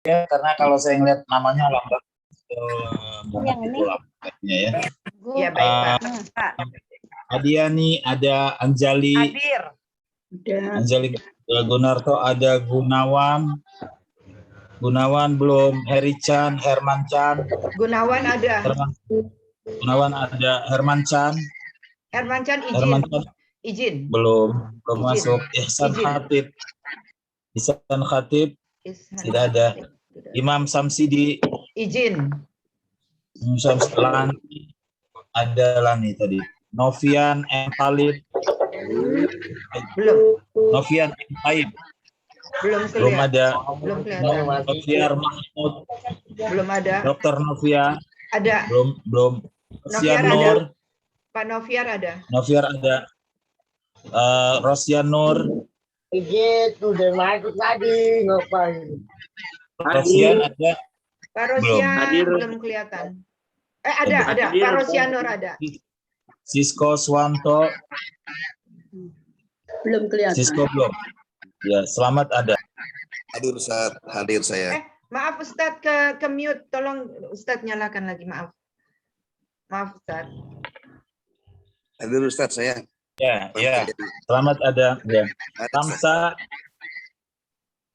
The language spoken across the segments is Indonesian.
ya, karena kalau saya ngeliat namanya lambat. Yang ini. Ya. Ya baik Pak. Adiani, ada Anjali. Hadir. Anjali Gunarto, ada Gunawan. Gunawan belum. Heri Chan, Herman Chan. Gunawan ada. Gunawan ada. Herman Chan. Herman Chan izin. Herman Chan Izin. belum masuk. Ihsan Izin. Khatib. Ihsan Khatib tidak ada. Imam Samsidi Izin. Imam Samsidi ada Lani tadi. Novian M. Talib Belum. Novian M. Taib Belum belum kelihatan. ada. Belum kelihatan. Noviar Mahmud Belum ada. Dr. Novia Ada. belum. Noviar Rosian Nur ada. Pak Noviar ada. Noviar ada. Rosian Nur Gitu deh masuk tadi ngapain? Rosian ada. Pak Rosian Hadir. belum kelihatan. Ada. Pak Rosianur ada. Sisko Swanto Belum kelihatan. Sisko belum. Ya, selamat ada. Hadir Ustaz, hadir saya. Maaf Ustadz ke mute. Tolong Ustadz nyalakan lagi. Maaf Ustadz. Hadir Ustaz saya. Ya. Selamat ada. Ya. Tamsa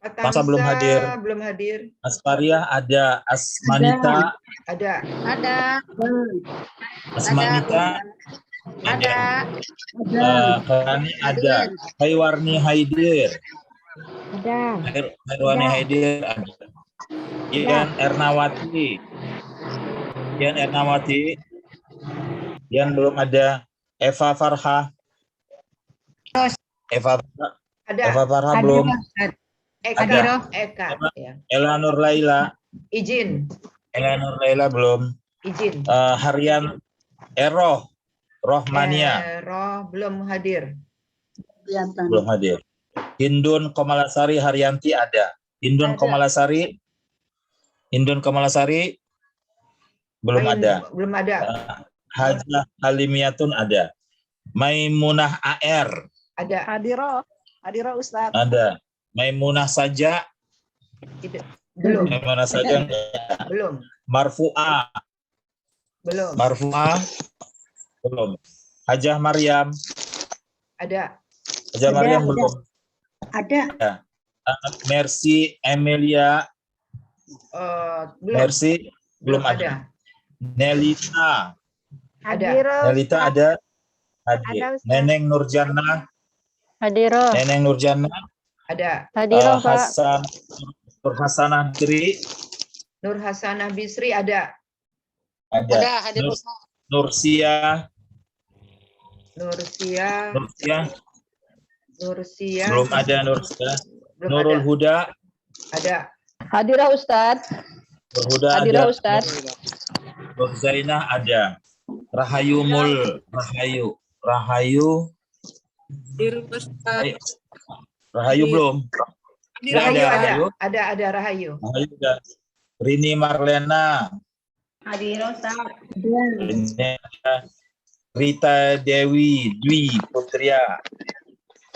Pak Tamsa belum hadir. Belum hadir. Aspariah ada. Asmanita Ada. Asmanita ada. Kani ada. Haiwarni Haidir. Haiwarni Haidir ada. Ian Ernawati. Ian belum ada. Eva Farha. Eva Farha belum. Eka. Ya. Elanur Laila. Izin. Elanur Laila belum. Izin. Harian Rohmania Belum hadir. Kelihatan. belum hadir. Hindun Komalasari Haryanti ada. Hindun Komalasari belum ada. Belum ada. Hajah Halimiatun ada. Maimunah AR Ada. Hadiro Ustaz. ada. Maimunah saja. Tidak. Belum. Maimunah saja. Belum. Marfu'ah belum. Hajah Maryam. Ada. Hajah Maryam belum. Ada. Mercy Emilia. Belum. Mercy belum ada. Nelita. Ada. Nelita ada. Hadir. Neneng Nurjana. Neneng Nurjana. Ada. Nur Hasanah Bisri. Nur Hasanah Bisri ada. Ada. Nursia. Belum ada Nursia. Nurul Huda. Ada. Hadirah Ustaz. Nurul Huda ada. Hadirah Ustaz. Nur Zainah ada. Rahayu. Rahayu belum. Rahayu ada. Rahayu. Ada Rahayu. Rahayu ada. Rini Marlena. Hadirah Ustaz. Rita Dewi Dwi Putria.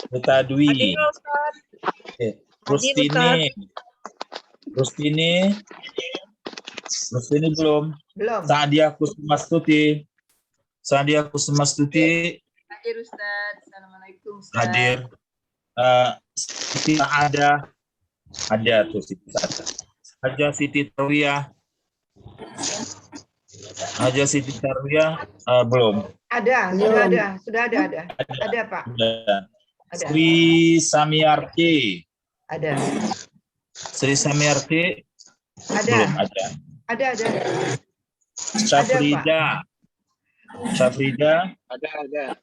Rita Dwi. Rustini belum. Sadia Kusmastuti. Hadir Ustaz. Assalamualaikum Ustaz. Hadir. Siti ada tuh Siti ada. Haja Siti Tarwiyah belum. Sudah ada. Ada Pak. Ada. Ada. Sri Samiarti. Ada. Sri Samiarti Ada. belum ada. Ada. Syafrida. Syafrida Ada. ada.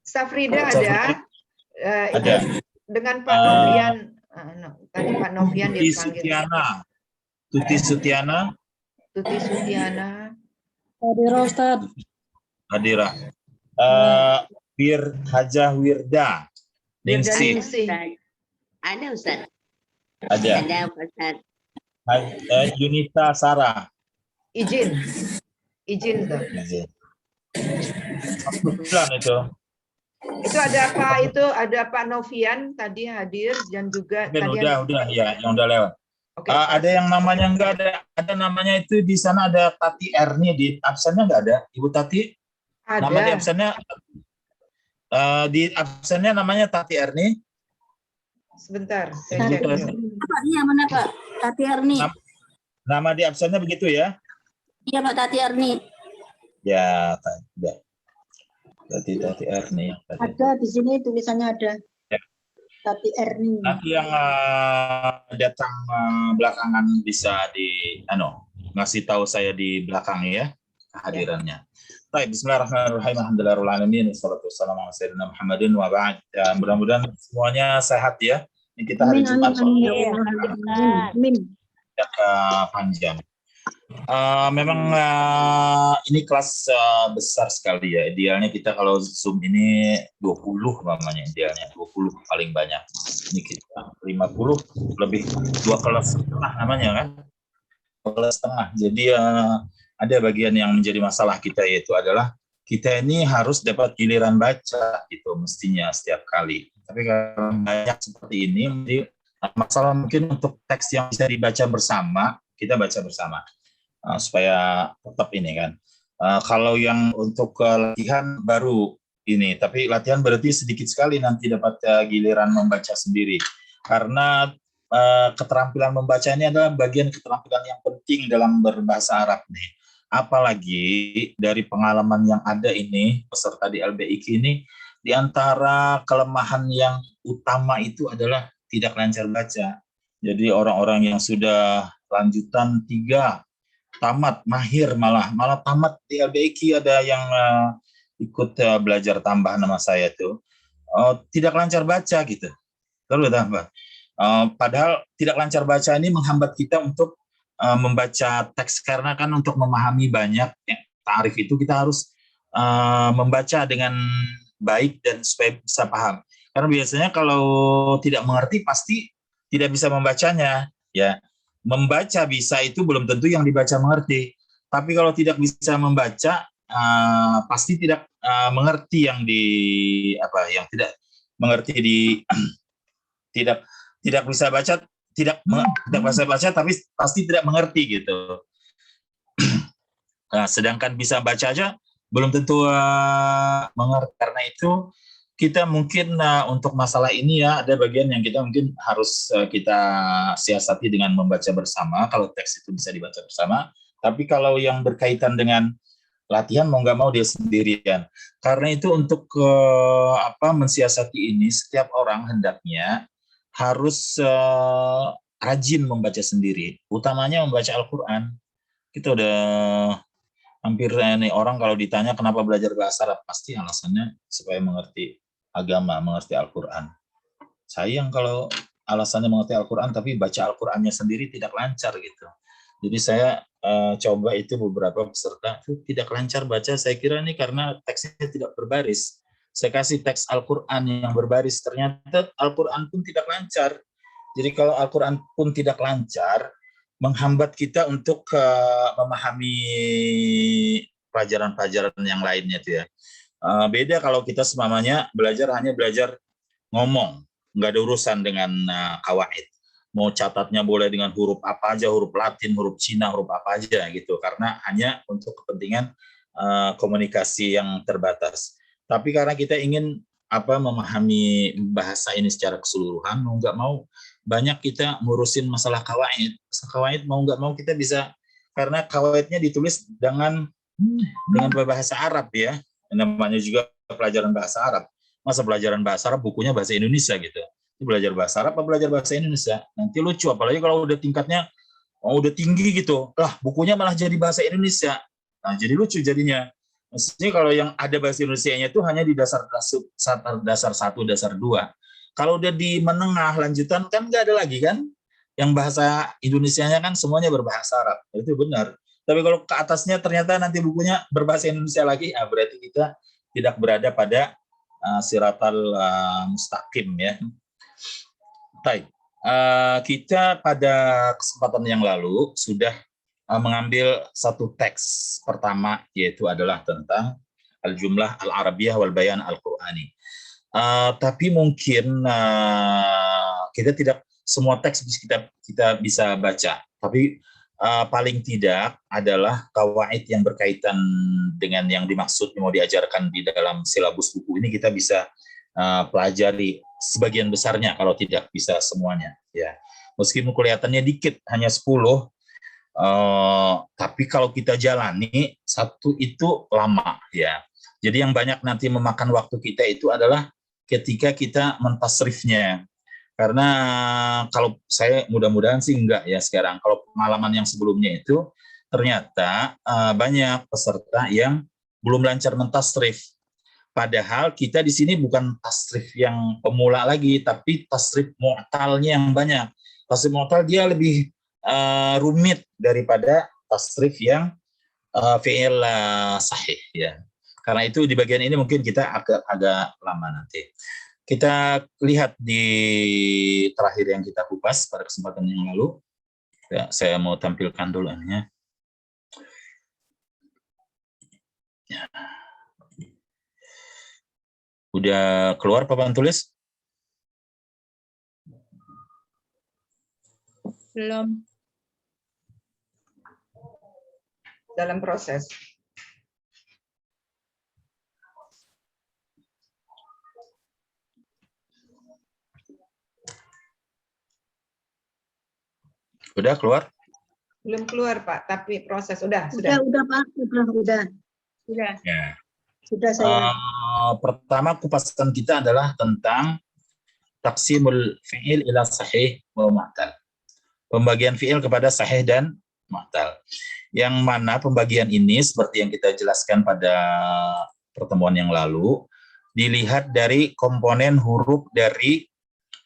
Safrida ada. Ada. Dengan Pak Novian. Tadi Pak Novian Tuti dipanggil. Sutiana. Tuti Sutiana. Hadirah Ustaz. Hadirah. Hajah Wirda. Ningsih. Ada Ustaz. Ada. Ustaz. Yunita Sarah. Izin tuh. Bulan itu. Itu ada apa? Itu ada Pak Novian tadi hadir dan juga Ben, tadi udah ya, yang udah lewat. Oke, Ada yang namanya enggak ada namanya itu di sana ada Tati Erni di absennya enggak ada, Ibu Tati? Nama di ada. absennya di absennya namanya Tati Erni. Sebentar, saya Ibu cek. Tati. Pak, iya mana Pak? Tati Erni. Nama di absennya begitu ya? Iya Pak, Tati Erni. Ya, Tati Erni. Ada di sini tulisannya ada. Ya. Tati Erni. Nanti yang datang belakangan bisa ngasih tahu saya di belakang ya kehadirannya. Baik, bismillahirrahmanirrahim. Alhamdulillahirrahmanirrahim. Wassalatu wassalamu ala sayyidina Muhammadin wa ba'd. Ya, mudah-mudahan semuanya sehat ya. Ini kita hari Jumat Amin. panjang. Memang ini kelas besar sekali ya. Idealnya kita kalau Zoom ini 20 namanya idealnya. 20 paling banyak. Ini kita 50 lebih 2 kelas setengah namanya kan. 2 kelas setengah. Jadi ada bagian yang menjadi masalah kita yaitu adalah kita ini harus dapat giliran baca gitu mestinya setiap kali. Tapi kalau banyak seperti ini jadi masalah mungkin untuk teks yang bisa dibaca bersama, kita baca bersama. Supaya tetap ini kan. Kalau yang untuk latihan baru ini, tapi latihan berarti sedikit sekali nanti dapat giliran membaca sendiri. Karena keterampilan membaca ini adalah bagian keterampilan yang penting dalam berbahasa Arab nih. Apalagi dari pengalaman yang ada ini, peserta di LBIQ ini, di antara kelemahan yang utama itu adalah tidak lancar baca. Jadi orang-orang yang sudah lanjutan 3 tamat, mahir malah tamat di LBIQ ada yang ikut belajar tambah nama saya tuh tidak lancar baca gitu. Terus tambah. Padahal tidak lancar baca ini menghambat kita untuk membaca teks karena kan untuk memahami banyak ta'rif itu kita harus membaca dengan baik dan supaya bisa paham. Karena biasanya kalau tidak mengerti pasti tidak bisa membacanya ya. Membaca bisa itu belum tentu yang dibaca mengerti. Tapi kalau tidak bisa membaca, pasti tidak mengerti yang tidak mengerti tidak bisa baca, tidak bisa baca, tapi pasti tidak mengerti gitu. Nah, sedangkan bisa baca aja belum tentu mengerti. Karena itu kita mungkin untuk masalah ini ya ada bagian yang kita mungkin harus kita siasati dengan membaca bersama kalau teks itu bisa dibaca bersama. Tapi kalau yang berkaitan dengan latihan mau nggak mau dia sendirian. Karena itu untuk mensiasati ini setiap orang hendaknya harus rajin membaca sendiri. Utamanya membaca Al-Quran. Kita udah hampir orang kalau ditanya kenapa belajar bahasa Arab pasti alasannya supaya mengerti agama, mengerti Al-Quran. Sayang kalau alasannya mengerti Al-Quran, tapi baca Al-Qurannya sendiri tidak lancar gitu. Jadi saya coba itu beberapa peserta itu tidak lancar baca, saya kira ini karena teksnya tidak berbaris. Saya kasih teks Al-Quran yang berbaris, ternyata Al-Quran pun tidak lancar. Jadi kalau Al-Quran pun tidak lancar, menghambat kita untuk memahami pelajaran-pelajaran yang lainnya itu ya. Beda kalau kita semamanya hanya belajar ngomong, nggak ada urusan dengan kawaid. Mau catatnya boleh dengan huruf apa aja, huruf Latin, huruf Cina, huruf apa aja gitu, karena hanya untuk kepentingan komunikasi yang terbatas. Tapi karena kita ingin memahami bahasa ini secara keseluruhan, mau nggak mau banyak kita ngurusin masalah kawaid. Kawaid mau nggak mau kita bisa, karena kawaidnya ditulis dengan bahasa Arab ya. Namanya juga pelajaran bahasa Arab. Masa pelajaran bahasa Arab bukunya bahasa Indonesia gitu. Itu belajar bahasa Arab apa belajar bahasa Indonesia? Nanti lucu, apalagi kalau udah tingkatnya udah tinggi gitu. Lah, bukunya malah jadi bahasa Indonesia. Nah, jadi lucu jadinya. Maksudnya kalau yang ada bahasa Indonesianya itu hanya di dasar 1, dasar 2. Kalau udah di menengah lanjutan kan nggak ada lagi kan? Yang bahasa Indonesianya kan semuanya berbahasa Arab. Itu benar. Tapi kalau ke atasnya ternyata nanti bukunya berbahasa Indonesia lagi, berarti kita tidak berada pada siratal mustaqim ya. Baik, kita pada kesempatan yang lalu sudah mengambil satu teks pertama, yaitu adalah tentang al-jumlah al-arabiyah wal bayan al-Qur'ani. Tapi mungkin kita tidak semua teks kita bisa baca. Tapi paling tidak adalah kawaid yang berkaitan dengan yang dimaksud mau diajarkan di dalam silabus buku ini kita bisa pelajari sebagian besarnya kalau tidak bisa semuanya. Ya, meskipun kelihatannya dikit hanya 10. Tapi kalau kita jalani satu itu lama ya. Jadi yang banyak nanti memakan waktu kita itu adalah ketika kita mentasrifnya. Karena kalau saya mudah-mudahan sih enggak ya sekarang. Kalau pengalaman yang sebelumnya itu ternyata banyak peserta yang belum lancar mentasrif. Padahal kita di sini bukan tasrif yang pemula lagi, tapi tasrif mu'talnya yang banyak. Tasrif mu'tal dia lebih rumit daripada tasrif yang fi'il sahih ya. Karena itu di bagian ini mungkin kita agak lama nanti. Kita lihat di terakhir yang kita kupas pada kesempatan yang lalu. Ya, saya mau tampilkan dulu ini. Ya. Udah keluar papan tulis? Belum. Dalam proses. Udah keluar? Belum keluar Pak, tapi proses sudah. Udah Pak, udah. Ya. Sudah saya. Pertama kupasan kita adalah tentang taksimul fi'il ila sahih wa mu'tal. Pembagian fi'il kepada sahih dan mu'tal. Yang mana pembagian ini seperti yang kita jelaskan pada pertemuan yang lalu, dilihat dari komponen huruf dari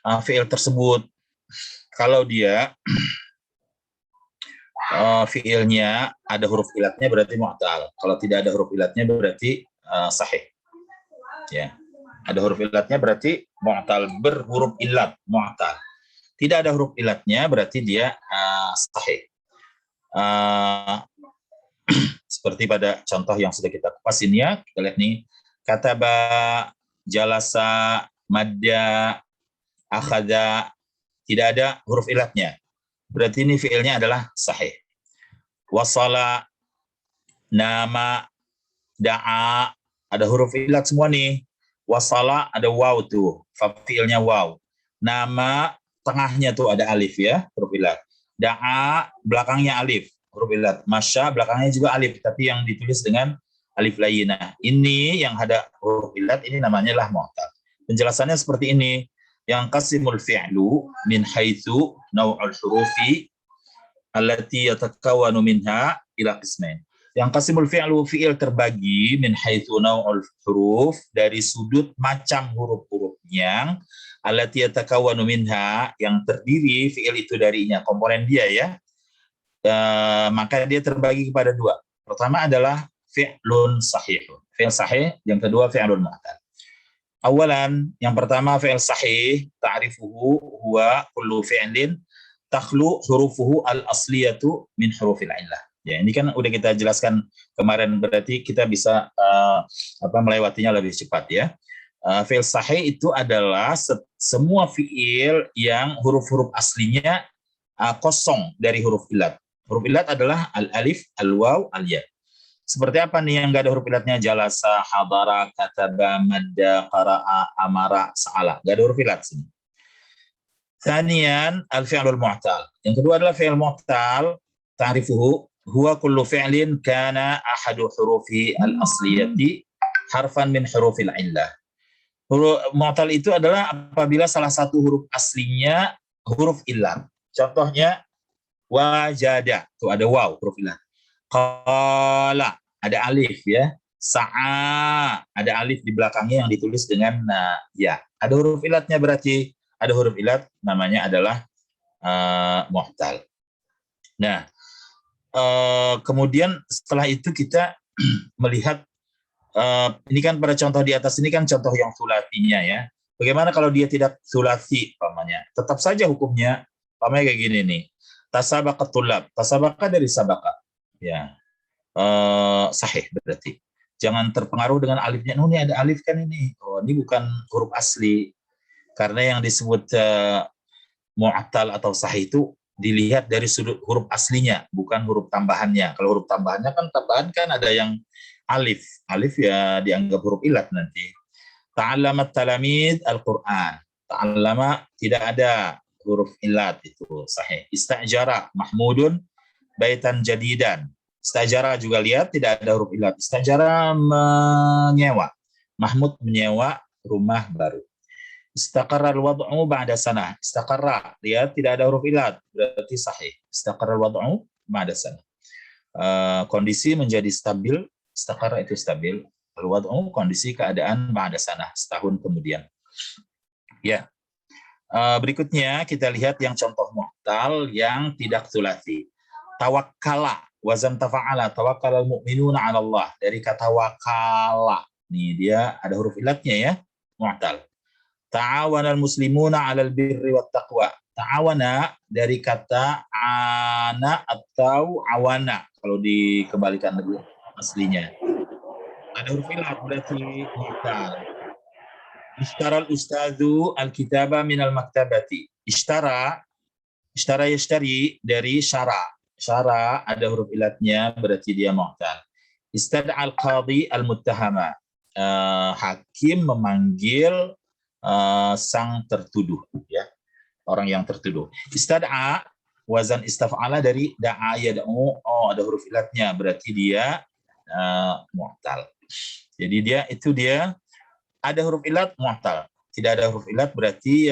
fi'il tersebut. Kalau dia fi'ilnya ada huruf ilatnya berarti mu'tal. Kalau tidak ada huruf ilatnya berarti sahih. Ya. Ada huruf ilatnya berarti mu'tal, berhuruf ilat, mu'tal. Tidak ada huruf ilatnya berarti dia sahih. Seperti pada contoh yang sudah kita kupas ini ya, kita lihat nih, kataba, jalasa, madda, akhadha, tidak ada huruf ilatnya. Berarti ini fiilnya adalah sahih. Wasala, nama, da'a, ada huruf ilat semua nih. Wasala ada waw tuh, fiilnya waw. Nama tengahnya tuh ada alif ya, huruf ilat. Da'a belakangnya alif, huruf ilat. Masya belakangnya juga alif, tapi yang ditulis dengan alif layyinah. Ini yang ada huruf ilat, ini namanya lah mu'tal. Penjelasannya seperti ini. Yang qasimul fi'lu min haitsu naw'ul hurufi allati yatakawwanu minha ila qismain. Yang qasimul fi'lu fi'il terbagi min haitsu naw'ul huruf dari sudut macam huruf-hurufnya allati yatakawwanu minha yang terdiri fi'il itu darinya komponen dia ya. Maka dia terbagi kepada dua. Pertama adalah fi'lun sahih. Fi'il sahih, yang kedua fi'lun mu'tal. Awalan, yang pertama fi'il sahih, ta'rifuhu huwa kullu fi'lin takhlu hurufuhu al-asliyatu min hurufil illah. Ya, ini kan udah kita jelaskan kemarin, berarti kita bisa melewatinya lebih cepat ya. Fi'il sahih itu adalah semua fi'il yang huruf-huruf aslinya kosong dari huruf ilat. Huruf ilat adalah al-alif, al-waw, al-ya. Seperti apa nih yang nggak ada huruf ilatnya? Jalasa, hadara, kataba, madda, qara'a, amara, sa'ala. Nggak ada huruf ilat sini. Thaniyan, al-fi'lul mu'tal. Yang kedua adalah fi'il mu'tal. Ta'rifuhu huwa kullu fi'lin kana ahadu hurufi al-asliyati harfan min hurufil illah. Huruf mu'tal itu adalah apabila salah satu huruf aslinya huruf illah. Contohnya wajada, tuh ada waw huruf illah. Qala ada alif ya. Sa'a ada alif di belakangnya yang ditulis dengan ya. Ada huruf ilatnya berarti ada huruf ilat namanya adalah mu'tal. Nah, kemudian setelah itu kita melihat ini kan pada contoh di atas ini kan contoh yang sulasinya ya. Bagaimana kalau dia tidak sulasi pamannya? Tetap saja hukumnya pamannya kayak gini nih. Tasabaqat tulab. Tasabaqah dari sabaqah. Ya, sahih berarti. Jangan terpengaruh dengan alifnya. Oh, ini ada alif kan ini. Oh, ini bukan huruf asli. Karena yang disebut mu'tal atau sahih itu dilihat dari sudut huruf aslinya, bukan huruf tambahannya. Kalau huruf tambahannya kan tambahan kan ada yang alif. Alif ya dianggap huruf ilat nanti. Ta'allamat talamid al-Qur'an. Ta'allama tidak ada huruf ilat itu sahih. Istajara mahmudun baitan jadidan. Istajara juga lihat tidak ada huruf ilat. Istajara menyewa. Mahmud menyewa rumah baru. Istaqarra al-wad'u ba'da sanah. Istaqarra, lihat tidak ada huruf ilat, berarti sahih. Istaqarra al-wad'u ba'da sanah. Kondisi menjadi stabil, istaqarra itu stabil. Al-wad'u kondisi keadaan ba'da sanah, setahun kemudian. Ya. Berikutnya kita lihat yang contoh mu'tal yang tidak sulasi. Tawakkala, wazan tafa'ala, tawakkal al-mu'minuna 'ala Allah. Dari kata wakala. Nih dia ada huruf ilatnya ya, mu'tal. Ta'awana al-muslimuna 'alal birri wat taqwa. Ta'awana dari kata ana atau awana kalau dikembalikan lagi aslinya. Ada huruf ilat berarti mu'tal. Ishtara al-ustadzu al-kitaba minal maktabati. Ishtara yashtari dari syara. Syara ada huruf ilatnya berarti dia mu'tal. Istad'a al-qadhi al-muttahama. Hakim memanggil sang tertuduh, ya, orang yang tertuduh. Istad'a wazan istaf'ala dari da'a yad'u, ada huruf ilatnya berarti dia mu'tal. Jadi dia ada huruf ilat mu'tal, tidak ada huruf ilat berarti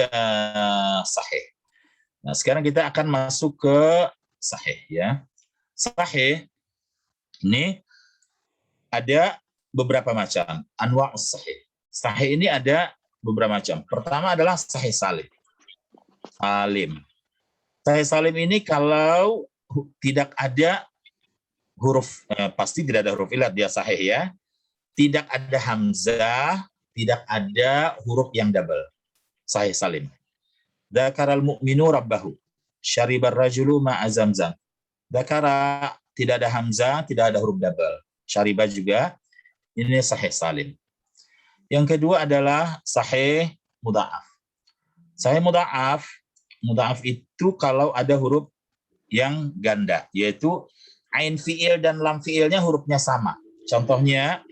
sahih. Nah, sekarang kita akan masuk ke sahih ya. Sahih ini ada beberapa macam anwa'us sahih. Sahih ini ada beberapa macam. Pertama adalah sahih salim. Sahih salim ini kalau tidak ada huruf, pasti tidak ada huruf ilat, dia sahih ya. Tidak ada hamzah, tidak ada huruf yang double. Sahih salim. Dzakaral mu'minu rabbahu. Syaribar rajulu ma'a zamzam. Dzakara tidak ada hamzah, tidak ada huruf double. Syaribah juga, ini sahih salim. Yang kedua adalah sahih mudha'af. Sahih mudha'af itu kalau ada huruf yang ganda, yaitu ain fi'il dan lam fi'ilnya hurufnya sama. Contohnya,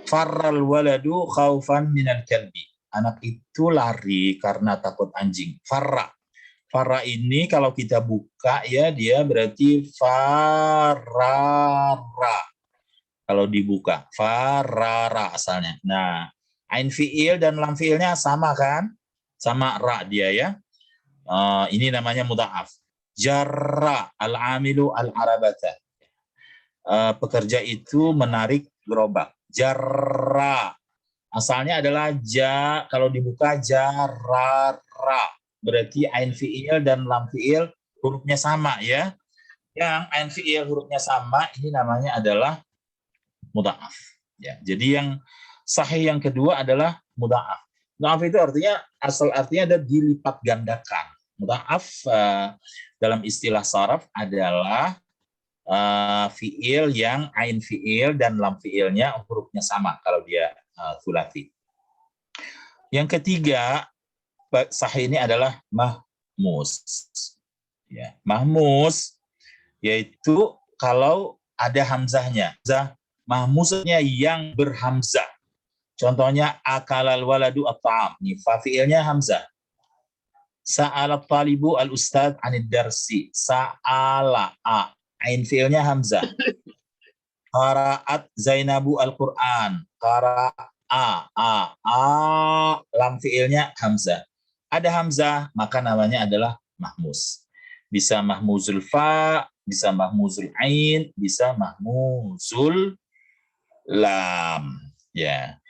farral waladu khaufan minal kalbi. Anak itu lari karena takut anjing. Farra. Farra ini kalau kita buka ya dia berarti farara. Kalau dibuka, farara asalnya. Nah, ain fi'il dan lam fi'ilnya sama kan? Sama ra dia ya. Ini namanya mudha'af. Jarra al-amilu al-arabata. Pekerja itu menarik gerobak. Jarra. Asalnya adalah kalau dibuka jarara. Berarti ain fi'il dan lam fi'il hurufnya sama ya. Yang ain fi'il hurufnya sama ini namanya adalah mudha'af. Ya, jadi yang sahih yang kedua adalah mudha'af. Mudha'af itu artinya artinya ada dilipat gandakan. Mudha'af dalam istilah sharaf adalah fiil yang ain fiil dan lam fiilnya hurufnya sama kalau dia tsulats. Yang ketiga sahih ini adalah mahmus. Ya, mahmus yaitu kalau ada hamzahnya. Mahmusnya yang berhamzah. Contohnya akalal waladu at-ta'am. Nih fa fiilnya hamzah. Sa'alat talibu al-ustad 'anid darsi. Sa'ala a. Ain fiilnya hamzah. Qara'at Zainabu al-Qur'an. Qara'a a. Lam fiilnya hamzah. Ada hamzah maka namanya adalah mahmus. Bisa mahmuzul fa, bisa mahmuzul ain, bisa mahmuzul lam. Ya.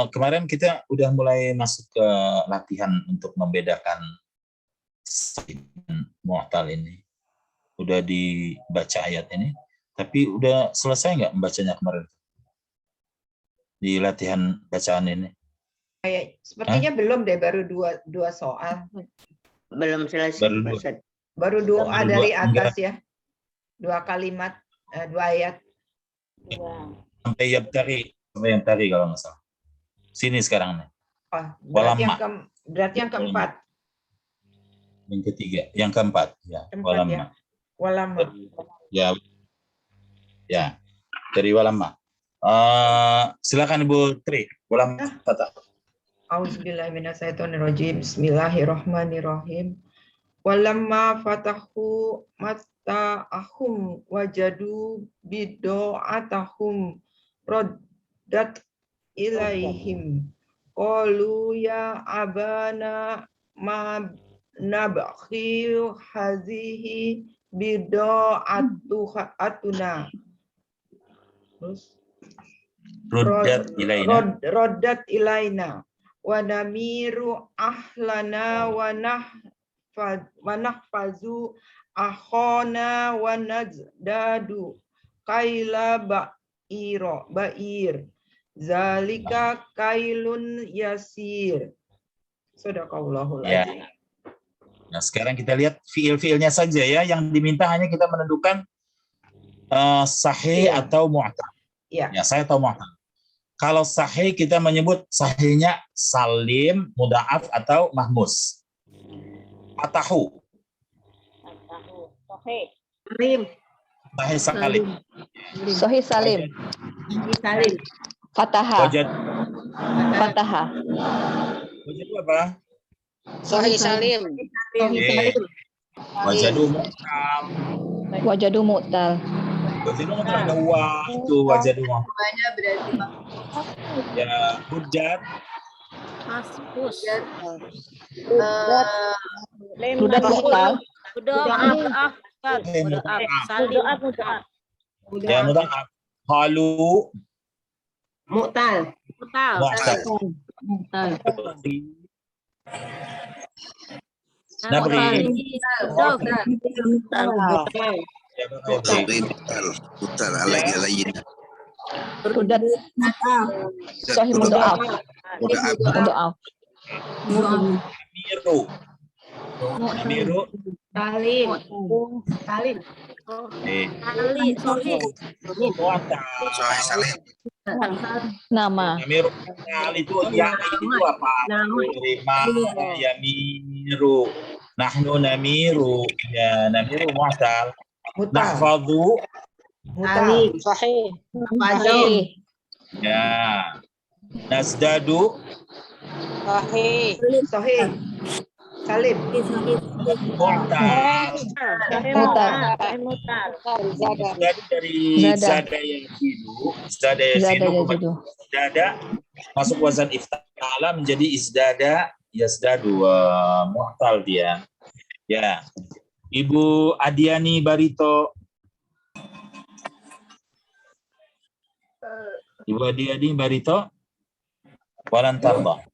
Kemarin kita udah mulai masuk ke latihan untuk membedakan mu'tal ini. Udah dibaca ayat ini, tapi udah selesai nggak membacanya kemarin? Di latihan bacaan ini? Sepertinya belum deh, baru dua soal. Belum selesai. Baru doa dari atas ya. 2 kalimat, 2 ayat. sampai yang tari kalau nggak salah. Sini sekarang nih. Oh, berarti Walamma. berarti yang keempat. Yang ketiga, yang keempat. Ya, Keempat, walamma. Walamma. Ya, dari walamma. Silakan Ibu Tri. Walamma fatah. Auzubillahiminasyaitonirrajim. Bismillahirrahmanirrahim. Walamma fatahu mata'ahum wajadu bido'atahum roddat ilaihim. Qalu ya abana ma nabakhi hazihi bido'atuna. Terus Roddat ilaina wa namiru ahlana wa nahfazu akhona wa nazdadu kaila ba'ir zalika kailun yasir. Sadaqallahul azim. Nah, sekarang kita lihat fiil-fiilnya saja ya, yang diminta hanya kita menentukan sahih atau mu'tal. Ya. Ya, saya tahu mu'tal. Kalau sahih kita menyebut sahihnya salim, mudha'af atau mahmus. Fatahu. Salim. Sahih salim. Sahih salim. Salim. Fataha. Fataha. Wajadu apa? Sahih salim. Wajadu mu'tal. Wajadu mu'tal. Wajadu mu'tal ada wa itu wajadu mu'tal. Banyak berarti Pak. Ya, hujjat. Rudat mu'tal. Ya, mudha'af. Halu. Mu'tal. Mu'tal. Nabri. Putar alayin. Rudat. Sahih mudha'af. Mudha'af. Namiru. Namiru. Salim. Salim. Mu'tal. Sahih salim. Nama. Namiru. Itu ya itu apa? Terima yamiru. Nahnu namiru. Ya, namiru mu'tal. Nahfadhu. Salim. Sahih. Sahih. Ya. Nazdadu. Sahih. Salim. Mu'tal. Dari zada yazidu. Zada yazidu. Zada masuk wazan ifta'ala menjadi izdada yazdadu. Mu'tal dia. Ya. Ibu Adiani Barito. Ibu Adiani Barito. Walan tarda.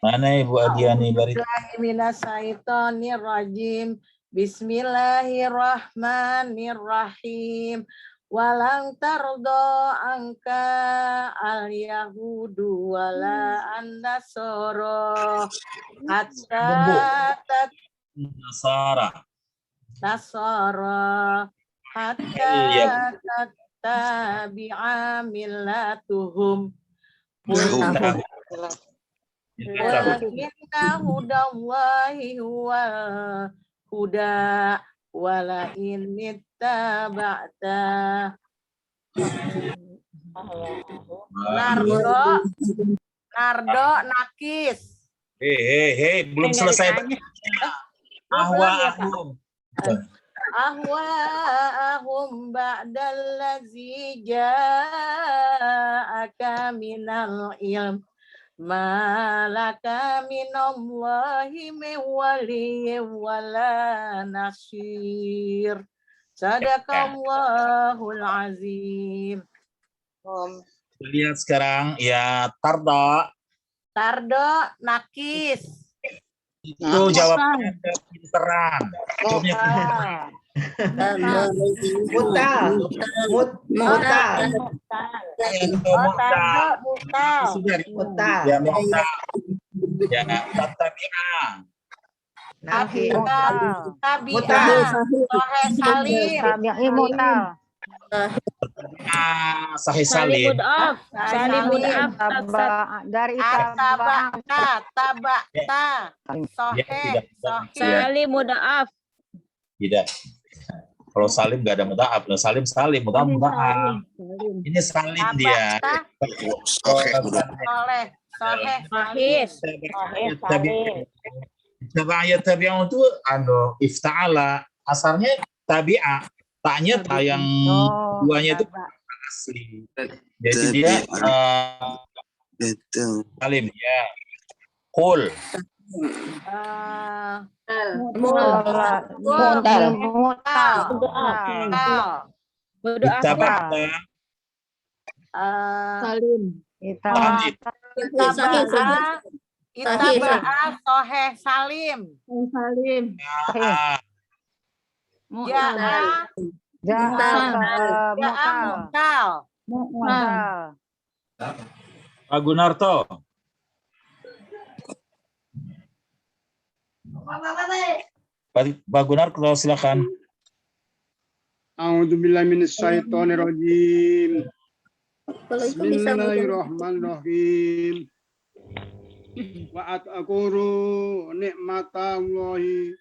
Mana Ibu Adiani Barito? Minasyaitonirrajim. Bismillahirrahmanirrahim. Walang tardo angka al yahudu wala an-nasara hatta nasara hatta tattabi'a millatuhum. Walakinna hudallahi huwal huda wala in ittaba'ta Nardo nakis. Hei, belum selesai. Ahwa'ahum ba'dallazi ja'aka minal ilm malaka minallahi min waliyyin wala nasir. Sadaqallahul azim. Lihat sekarang ya tardo nakis. Itu jawabnya pinteran. Jawabnya Mutal. Ya, mutal. Ya, tattabi'a. Nafi. Tabi'ah. Sohe salim. Tabi'i mutal. Sahih salim. Salim mudaf. Dari Tabakta. Tabakta. Sohe. tidak. Sohe. Salim mudaf. Tidak. Kalau salim nggak ada mudha'af. Nah, salim mudha'af. Ini salim dia. Sohe udah. Soleh. Sohe. Salim. Tabi'ah itu ifta'ala. Asalnya tabi'ah. Taknya yang duanya itu asli. Jadi dia Betul. salim ya. Qul. Mu'tal. Ittaba'ta. Salim. Lanjut. Itaba'ah sohe salim. Salim. Ja'a mutal. Pak Gunarto. Pak Gunarto, silakan. A'udzubillahi minasyaitonirrajim. Bismillahirrahmanirrahim. Wa at'akuru nikmatallahi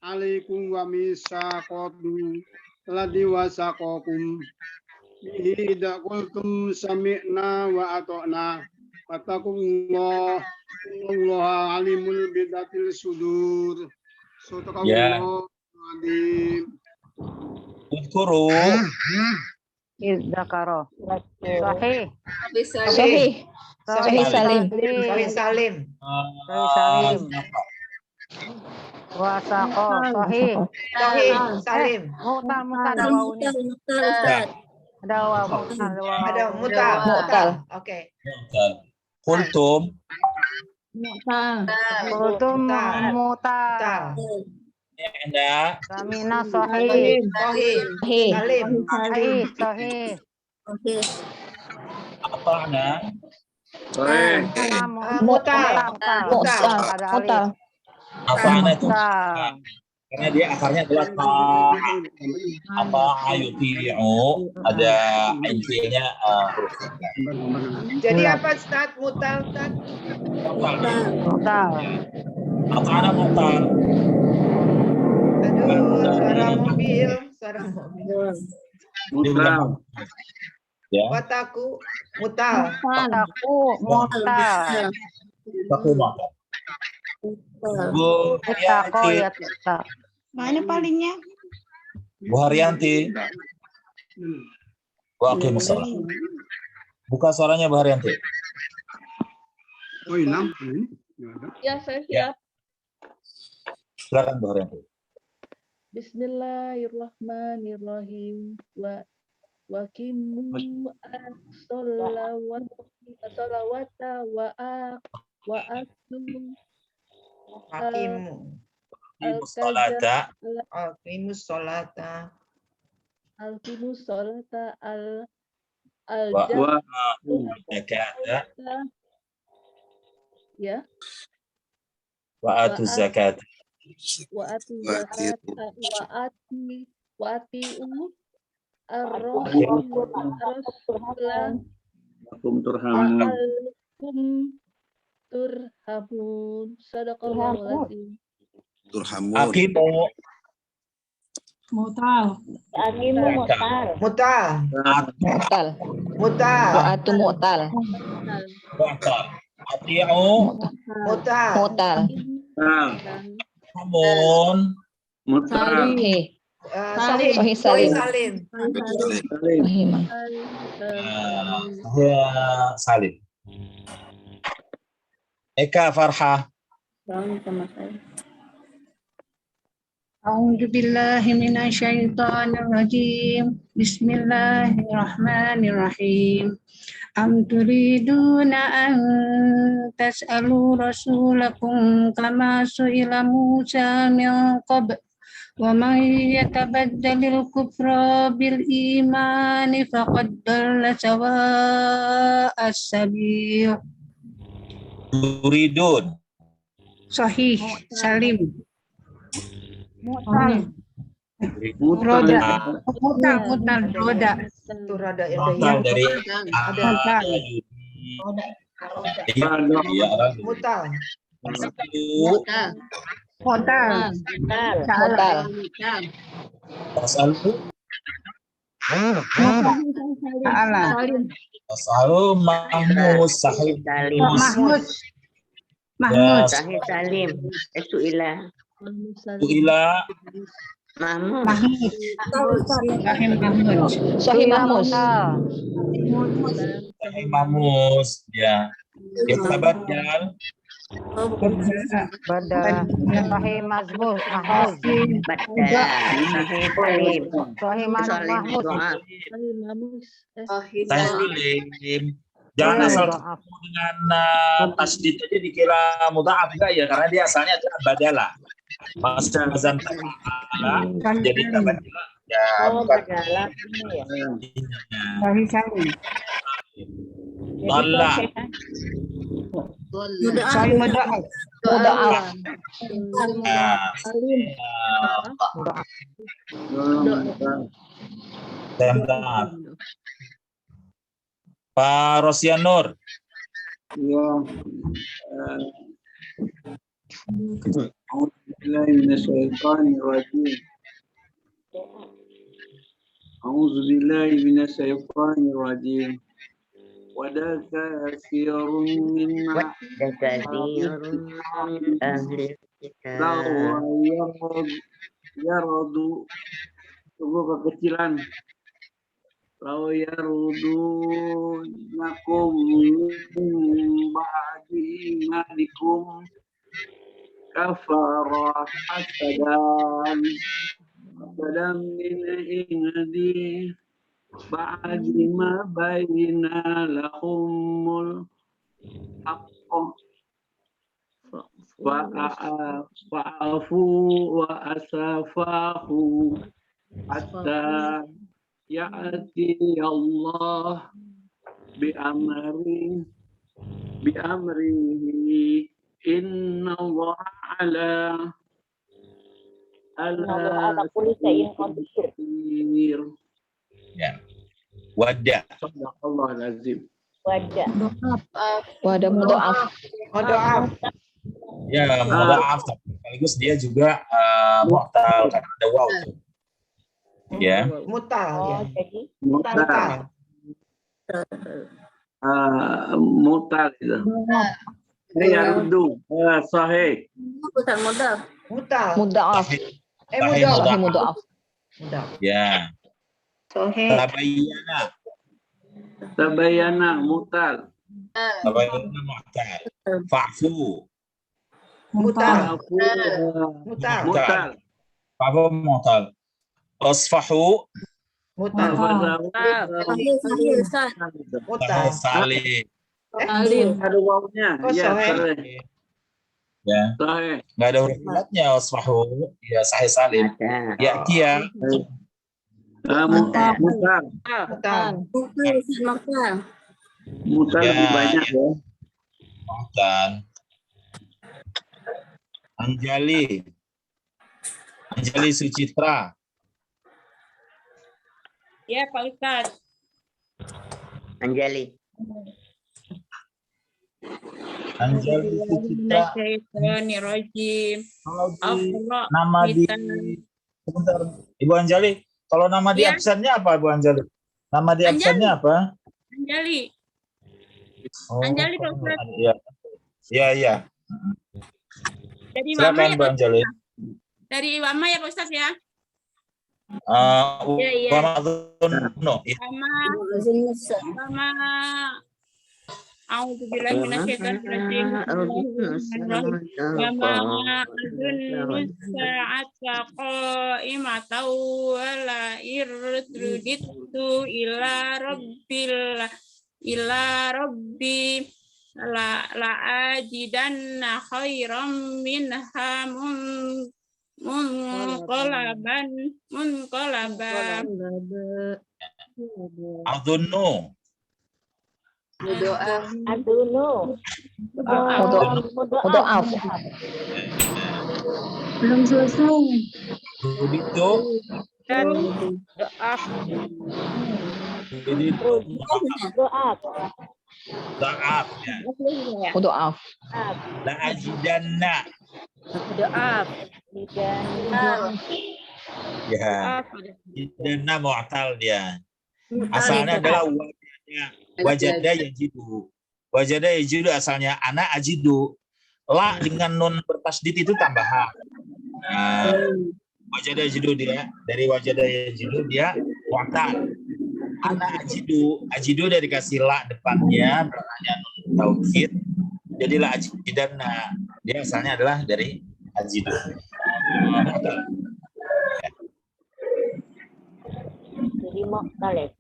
alaikum wa misaqatu ladhi wasaqakum bihi idza qultum sami'na wa ata'na wattaqullah innallaha alimul bidatil sudur. Sadaqallahu adzim. Udkuru. Izzakaro. Sahih. Sahih salim. Sahih salim. Wasako. Sahih. Sahih salim. Mutal ada wawunya. Ada wawu. Ada mutal. Mu'tal. Oke. Kultum. Kultum mutal. Mutal. Anda. Samina sahih. Sahih. Sahih. Salim. Sahih. Apa Anda? Mutal. Mu'tal. Apa Anda itu? Karena dia akarnya adalah apa ayuti'u, ada intinya huruf. Jadi apa Ustaz? Mutal, Ustaz? Mutal. Apa Anda mutal? Aduh, suara mobil. Ya. Wataku mutal. Aku mutal. Aku mutal. Bu Tako Haryanti. ya kita. Mana palingnya? Bu Haryanti. Waalaikumsalam. Buka suaranya Bu Haryanti. Oh, hilang. Ya, saya siap. Silakan Bu Haryanti. Bismillahirrahmanirrahim. Wa qimu as-salawata wa atu Hakimu. Salata. Hakimu sholata. Alqimus sholata Wa zakata. ya Wa atu zakata. wa atu zakat wa atiu ar-rasulah alaikum turhamun sadaqallahu azim. Turhamun. Akimu. Mutal. Mu'tal. Mutal. Wa atu mu'tal. Ati'u. Mutal. Namun. Sahih. Sahih. Sahih Sahih salim. salim. Salim. Eka Farha. A'udzu billahi minasyaitonir rajim. Bismillahirrahmanirrahim. Am turiduna an tas'alu rasulakum kama su'ila Musa min qabl wa man yatabaddalil kufra bil imani faqad dalla sawa'as sabil. Turidun. Sahih salim. Mutal. Mutal. Roda. Itu rada ada Mutal yang dari ada iya, mutal. Mutal. Tasalu Salah. tasalu mahmus sahih Mahmud. ya Sahih Salim. Su'ila. ila Mahmud. Mahmud. Sahih Mahmud. sahih mahmus ya kita badal Bada. Sahih Mahmud. Mahmud. Bada. Sahih Salim. Sahih Salim Mahmud. doa. Salim. Jangan asal ketemu dengan tasdid aja dikira mudha'af enggak ya, karena dia asalnya adalah badala. Masa wazan ta'ala jadi tabadila ya bukan. Sahih Salim. Dhalla Sahih Mudaaf. Tempat Pak Rosyanur. Ya. أعوذ بالله من الشيطان الرجيم وذا كثير من Katsirun ahli kitab. yaradu tunggu kekecilan lau yarudunakum ba'di malikum kafara hasadan min indi ba'di ma bayna lahumul haqqo fa'afu wa asafahu hatta ya'ti Allah bi'amrihi inna Allah ala kulli shay'in qadir. Ya. Wada. Sadaqallahul azim. Wadah mudha'af. Ya, mudha'af sekaligus dia juga mu'tal karena ada waw. Ya. Mutal ya. Mutal. Mutal itu. Yardu. Sahih. Mutal. Mudha'af. Sahih mudha'af. Ya. Tabayyana. Tabayyana mutal. Tabayyana mu'tal. Fa'fu. Mutal. Fa'fu mu'tal. Asfahu. Mutal. Sahih Salim. Ada wawunya. Ya, sahih. Ya. Sahih. Nggak ada huruf ilatnya asfahu. Ya, Sahih Salim. Ya, Kia. Mutal. Mutal lebih banyak ya. Mu'tal. Anjali Sucitra. Ya, Pak Ustadz. Anjali Sucitra. Nama di sebentar, Ibu Anjali. Kalau nama di absennya apa, Bu Anjali? Nama di absennya apa? Anjali. Oh, Anjali, Pak Ustadz. Iya. Dari Mama Silakan, ya, Bu Pak Anjali. Dari Mama ya, Pak Ustadz ya. Iya. Mama. A'udzubillahi minasyaitonirrajim. Mama azunnu sa'ata qa'imatan wa la irtuditu ila rabbi la ajidanna khairam minha munqalaban. Adunnu. Mudha'af. Belum selesai. Begitu. Doaf. Begitu. Doaf. Ya. Mudoaf. La ajidanna. Doaf. Ya. Ajidanna mu'tal dia. Asalnya adalah wajada yajidu. Wajada yajidu asalnya ana ajidu. La dengan nun bertasdid itu tambahan. Nah, wajada yajidu dia. Dari wajada yajidu dia mu'tal. Ana ajidu. Ajidu dari kasih la depannya berarti nun taukid. Jadi la ajidanna. Dia asalnya adalah dari ajidu. Mu'tal. Jadi mu'tal ya.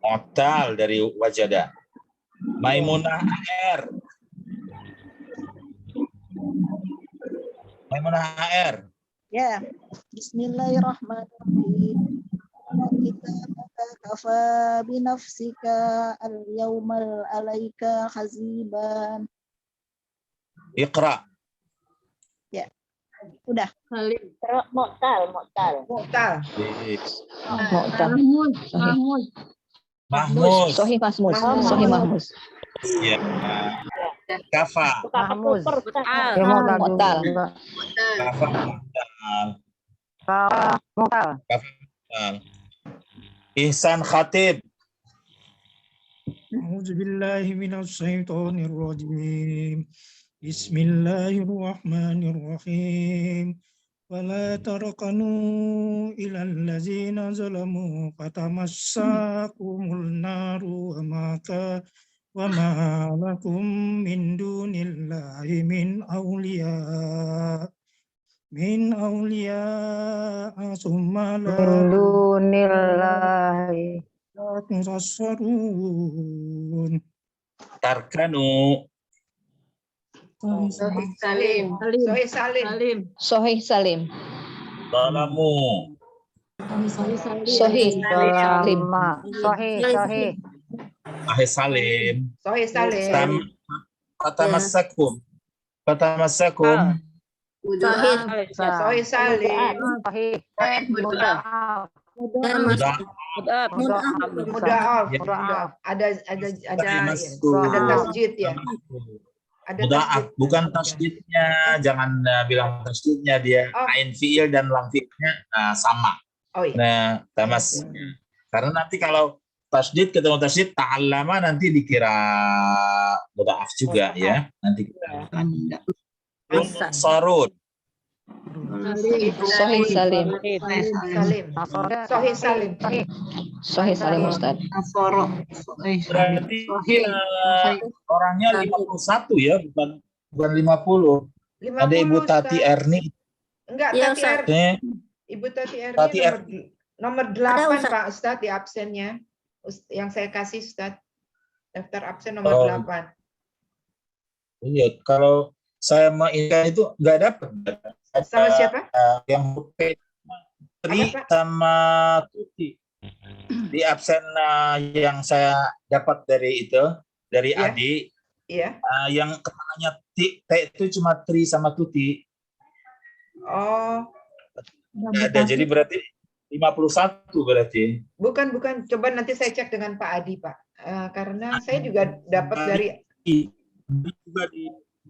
Mu'tal dari wajada. Maimunah AR. Maimunah AR. Ya. Bismillahirrahmanirrahim. Kita kafa binafsika al-yawmal alaika hasiban. Iqra. Ya. Udah. Mu'tal. Mu'tal. Mahmud. Sohi Mahmud. Sohi Mahmud. Ya. Kafa. Mahmud. Mu'tal. Mu'tal. Kafa. Mutal. Ihsan Khatib. أعوذ بالله من الشيطان الرجيم بسم الله الرحمن الرحيم ولا تركنوا إلى الذين ظلموا فتمسكم النار وما لكم من دون الله من أولياء ثم لا Dunillahi. تنصرون. Tarkanu. Salim. Sohi Salim. Sohi Salim. Salamu. Sohi Salim. Sohi. Ahe Salim. Sohi Salim. Fatamassakum. Sohi Salim. Sohi. Mudaaf. Ada tasjid ya. Ada Mudaaf, bukan tasdidnya, jangan bilang tasdidnya dia. Ain fiil dan lam fiilnya sama. Oh iya. Nah, tamas. Karena nanti kalau tasdid ketemu tasdid ta'allama nanti dikira mudaaf juga ya. Nanti kita sarun. Sohi Salim. Sohi Salim. Sohi Salim Ustaz. Berarti orangnya 51 ya, bukan 50. Ada Ibu Tati Erni. Enggak, Tati Erni. Ibu Tati Erni nomor 8 Pak Ustadz di absennya. Yang saya kasih Ustadz. Daftar absen nomor 8. Iya, kalau saya mainkan itu nggak dapat. Sama siapa? Yang Tri sama Tuti. Di absen yang saya dapat dari Adi. Iya. Yang keterangannya T itu cuma Tri sama Tuti. Oh. Nggak ada. Jadi berarti 51 berarti. Bukan. Coba nanti saya cek dengan Pak Adi, Pak. Karena saya juga dapat dari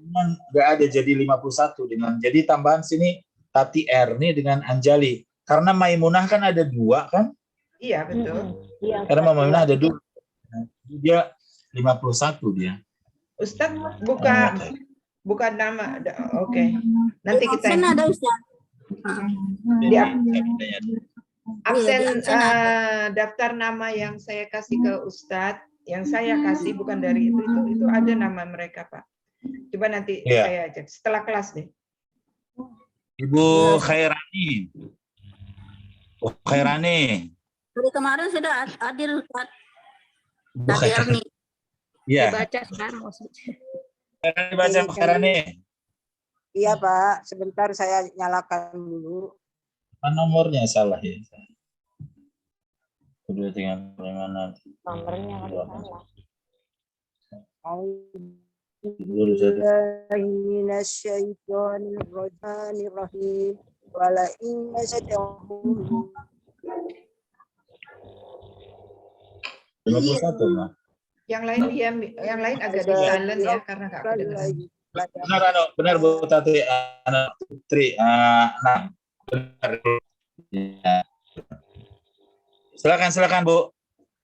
nggak ada jadi 51 dengan jadi tambahan sini Tati Erni dengan Anjali karena Maimunah kan ada 2 kan? Iya betul. Karena Maimunah ada 2, dia 51 dia. Ustadz bukan nama. Oke. Nanti kita. Ada Ustadz. Absen daftar nama yang saya kasih ke Ustadz, yang saya kasih bukan dari itu ada nama mereka Pak. Coba nanti saya cek setelah kelas deh. Ibu Khairani. Khairani. Dari kemarin sudah hadir Ustaz. Tadi Erni. Iya. Dibaca sekarang maksudnya. Dibaca Khairani. Iya Pak, sebentar saya nyalakan dulu. Nomornya salah ya. Udah tinggal mana? Nomornya salah. billahi minasyaitonir rajim wala in masadahum 51, Ma. Yang lain diam, yang lain agak di silent ya karena nggak kedengeran. Benar Bu Tati, anak Putri, benar. Ya. Silakan Bu.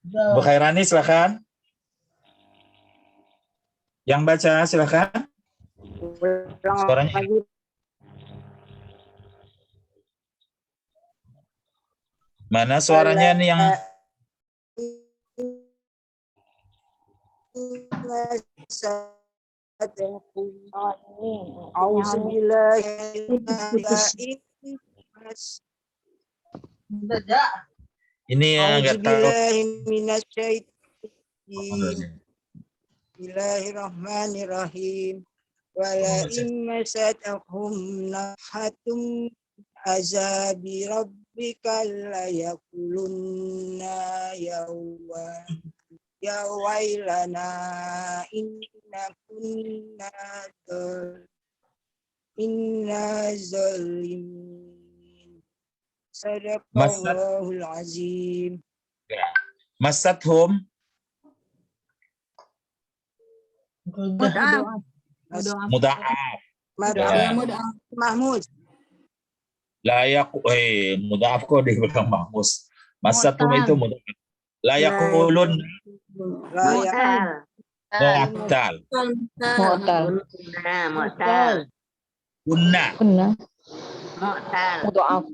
Bu Khairani silakan. Yang baca silakan. Suaranya. Mana suaranya nih yang ini yang nggak tahu. Bismillahirrahmanirrahim. Wala immasatahum nahatum azabi rabbika la yakulunna ya wailana inna zalimin. Sadaqallahul azim. Masathum Muda'af. muda'af. Mahmud. Layak muda'af kok dibilang mahmus. Masathum itu muda'af. Layakulun mu'tal. Kunna. Muda'af.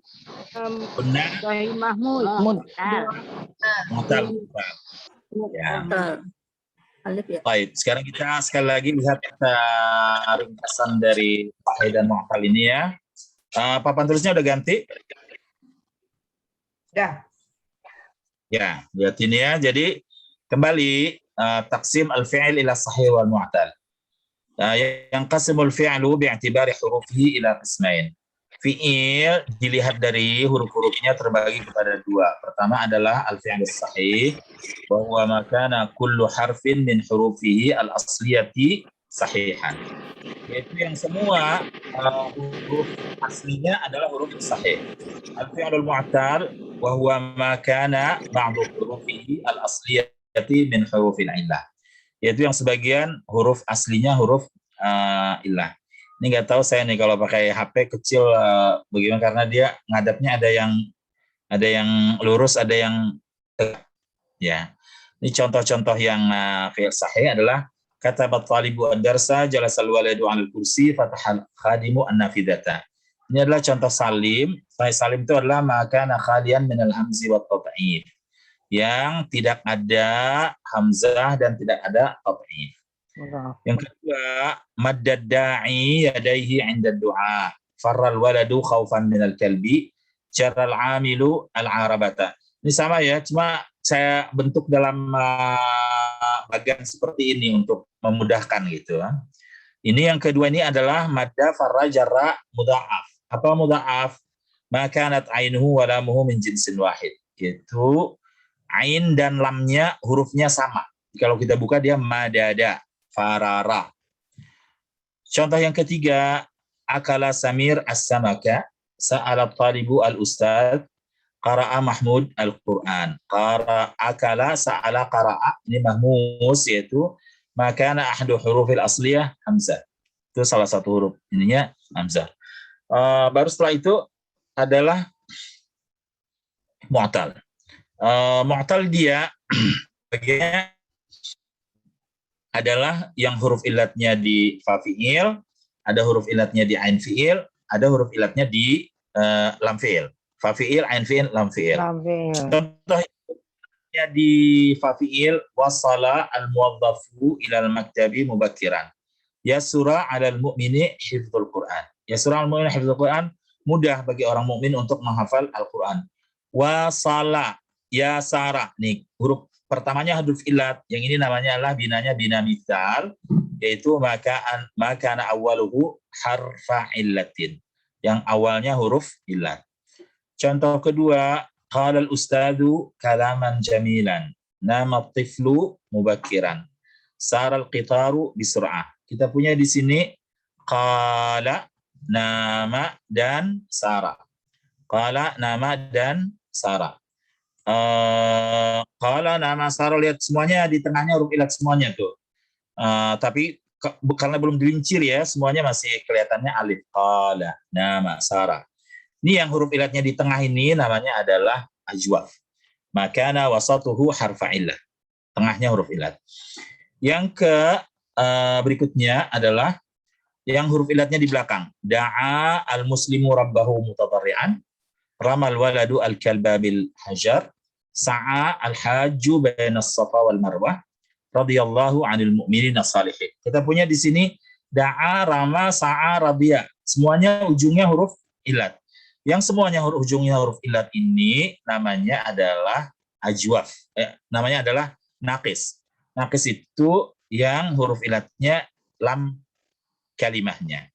Kunna. Mahmud. Mu'tal. Ya. Baik, sekarang kita sekali lagi lihat ringkasan dari faedah mu'tal ini ya. Papan tulisnya udah ganti? Dah. Ya, lihat ini ya. Jadi kembali taksim al-fi'il ila sahih wal mu'tal. Yang qasimul fi'lu bi'tibari hurufihi ila qismain. Fi'il dilihat dari huruf-hurufnya terbagi kepada dua. Pertama adalah al-fi'il sahih, bahwa makana kullu harfin min hurufihi al-asliyati sahihan. Yaitu yang semua huruf aslinya adalah huruf sahih. Al-fi'il mu'tal, bahwa makana ba'du hurufihi al-asliyati min hurufil illah. Yaitu yang sebagian huruf aslinya huruf illah. Ini nggak tahu saya nih kalau pakai HP kecil bagaimana, karena dia ngadapnya ada yang lurus, ada yang tegak. Ya. Ini contoh-contoh yang fi'il sahih adalah katabat talibu ad-darsa jalasal waladu 'alal kursi fatahal khadimu an-nafidata. Ini adalah contoh salim. Salim itu adalah makana khalian minal hamzi wat tat'if. Yang tidak ada hamzah dan tidak ada tat'if. Yang kedua, maddad da'i yadaihi 'inda du'a. Farral waladu khaufan minal kalbi, jaral 'amilu al-'arabata. Ini sama ya, cuma saya bentuk dalam bagian seperti ini untuk memudahkan gitu. Ini yang kedua ini adalah madda farra jarra mudha'af. Apa mudha'af? Makanat 'ainuhu wa lamuhu min jinsin wahid. Itu ain dan lamnya hurufnya sama. Kalau kita buka dia madada. Farara. Contoh yang ketiga, akala Samir as-samaka, sa'ala talibu al-ustad, qara'a Mahmud al-Quran. Akala, sa'ala, qara'a, ini mahmus, yaitu makana ahdu hurufil asliyah hamzah. Itu salah satu huruf, ininya hamzah. Baru setelah itu adalah mu'tal. Mu'tal dia bagiannya adalah yang huruf ilatnya di fa fi'il, ada huruf ilatnya di ain fi'il, ada huruf ilatnya di lam fi'il. Fa fi'il, ain fi'il, lam fi'il. Contohnya di fa fi'il, wasala al-muwadzafu ila al-maktabi mubakkiran. Yasura 'alal mu'mini hifdzul Qur'an. Yasura 'alal mu'mini hifdzul Qur'an, mudah bagi orang mukmin untuk menghafal Al-Qur'an. Wasala, yasara, nih huruf pertamanya huruf ilat, yang ini namanya adalah binanya bina mithal, yaitu makana awwaluhu harfa illatin, yang awalnya huruf ilat. Contoh kedua, qala al-ustadu kalaman jamilan, nama tiflu mubakkiran, sara al-qitaru bisur'ah. Kita punya di sini qala, nama, dan sara. Qala, nama, dan sara. Qala, nama, sara, lihat semuanya di tengahnya huruf ilat semuanya tuh. Tapi karena belum dilincir ya, semuanya masih kelihatannya alif. Qala, nama, sara. Ini yang huruf ilatnya di tengah ini namanya adalah ajwaf. Makana wasatuhu harfa illah. Tengahnya huruf ilat. Yang berikutnya adalah yang huruf ilatnya di belakang. Da'a al-muslimu rabbahu mutadarri'an. Ramal waladu al-kalba bil hajar. Sa'a al-hajju baina as-safa wal marwah. Radhiyallahu 'anil mu'minin as-salihin. Kita punya di sini da'a, rama, sa'a, radiya. Semuanya ujungnya huruf ilat. Yang semuanya ujungnya huruf ilat ini namanya adalah ajwaf. Namanya adalah naqis. Naqis itu yang huruf ilatnya lam kalimahnya.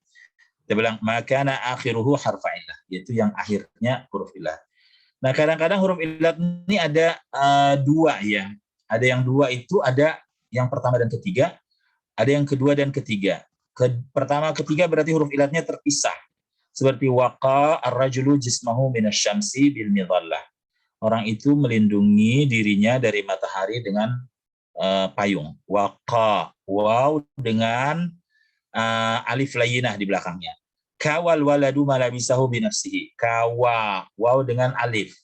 Kita bilang makana akhiruhu harfa illah, yaitu yang akhirnya huruf ilat. Nah, kadang-kadang huruf ilat ini ada dua ya. Ada yang dua itu, ada yang pertama dan ketiga, ada yang kedua dan ketiga. Pertama ketiga berarti huruf ilatnya terpisah. Seperti waqa ar-rajulu jismahu minasyamsi bil midhallah. Orang itu melindungi dirinya dari matahari dengan payung. Waqa, waw dengan alif layyinah di belakangnya. Kawal waladu malabisahu binafsihi. Kawa, waw dengan alif.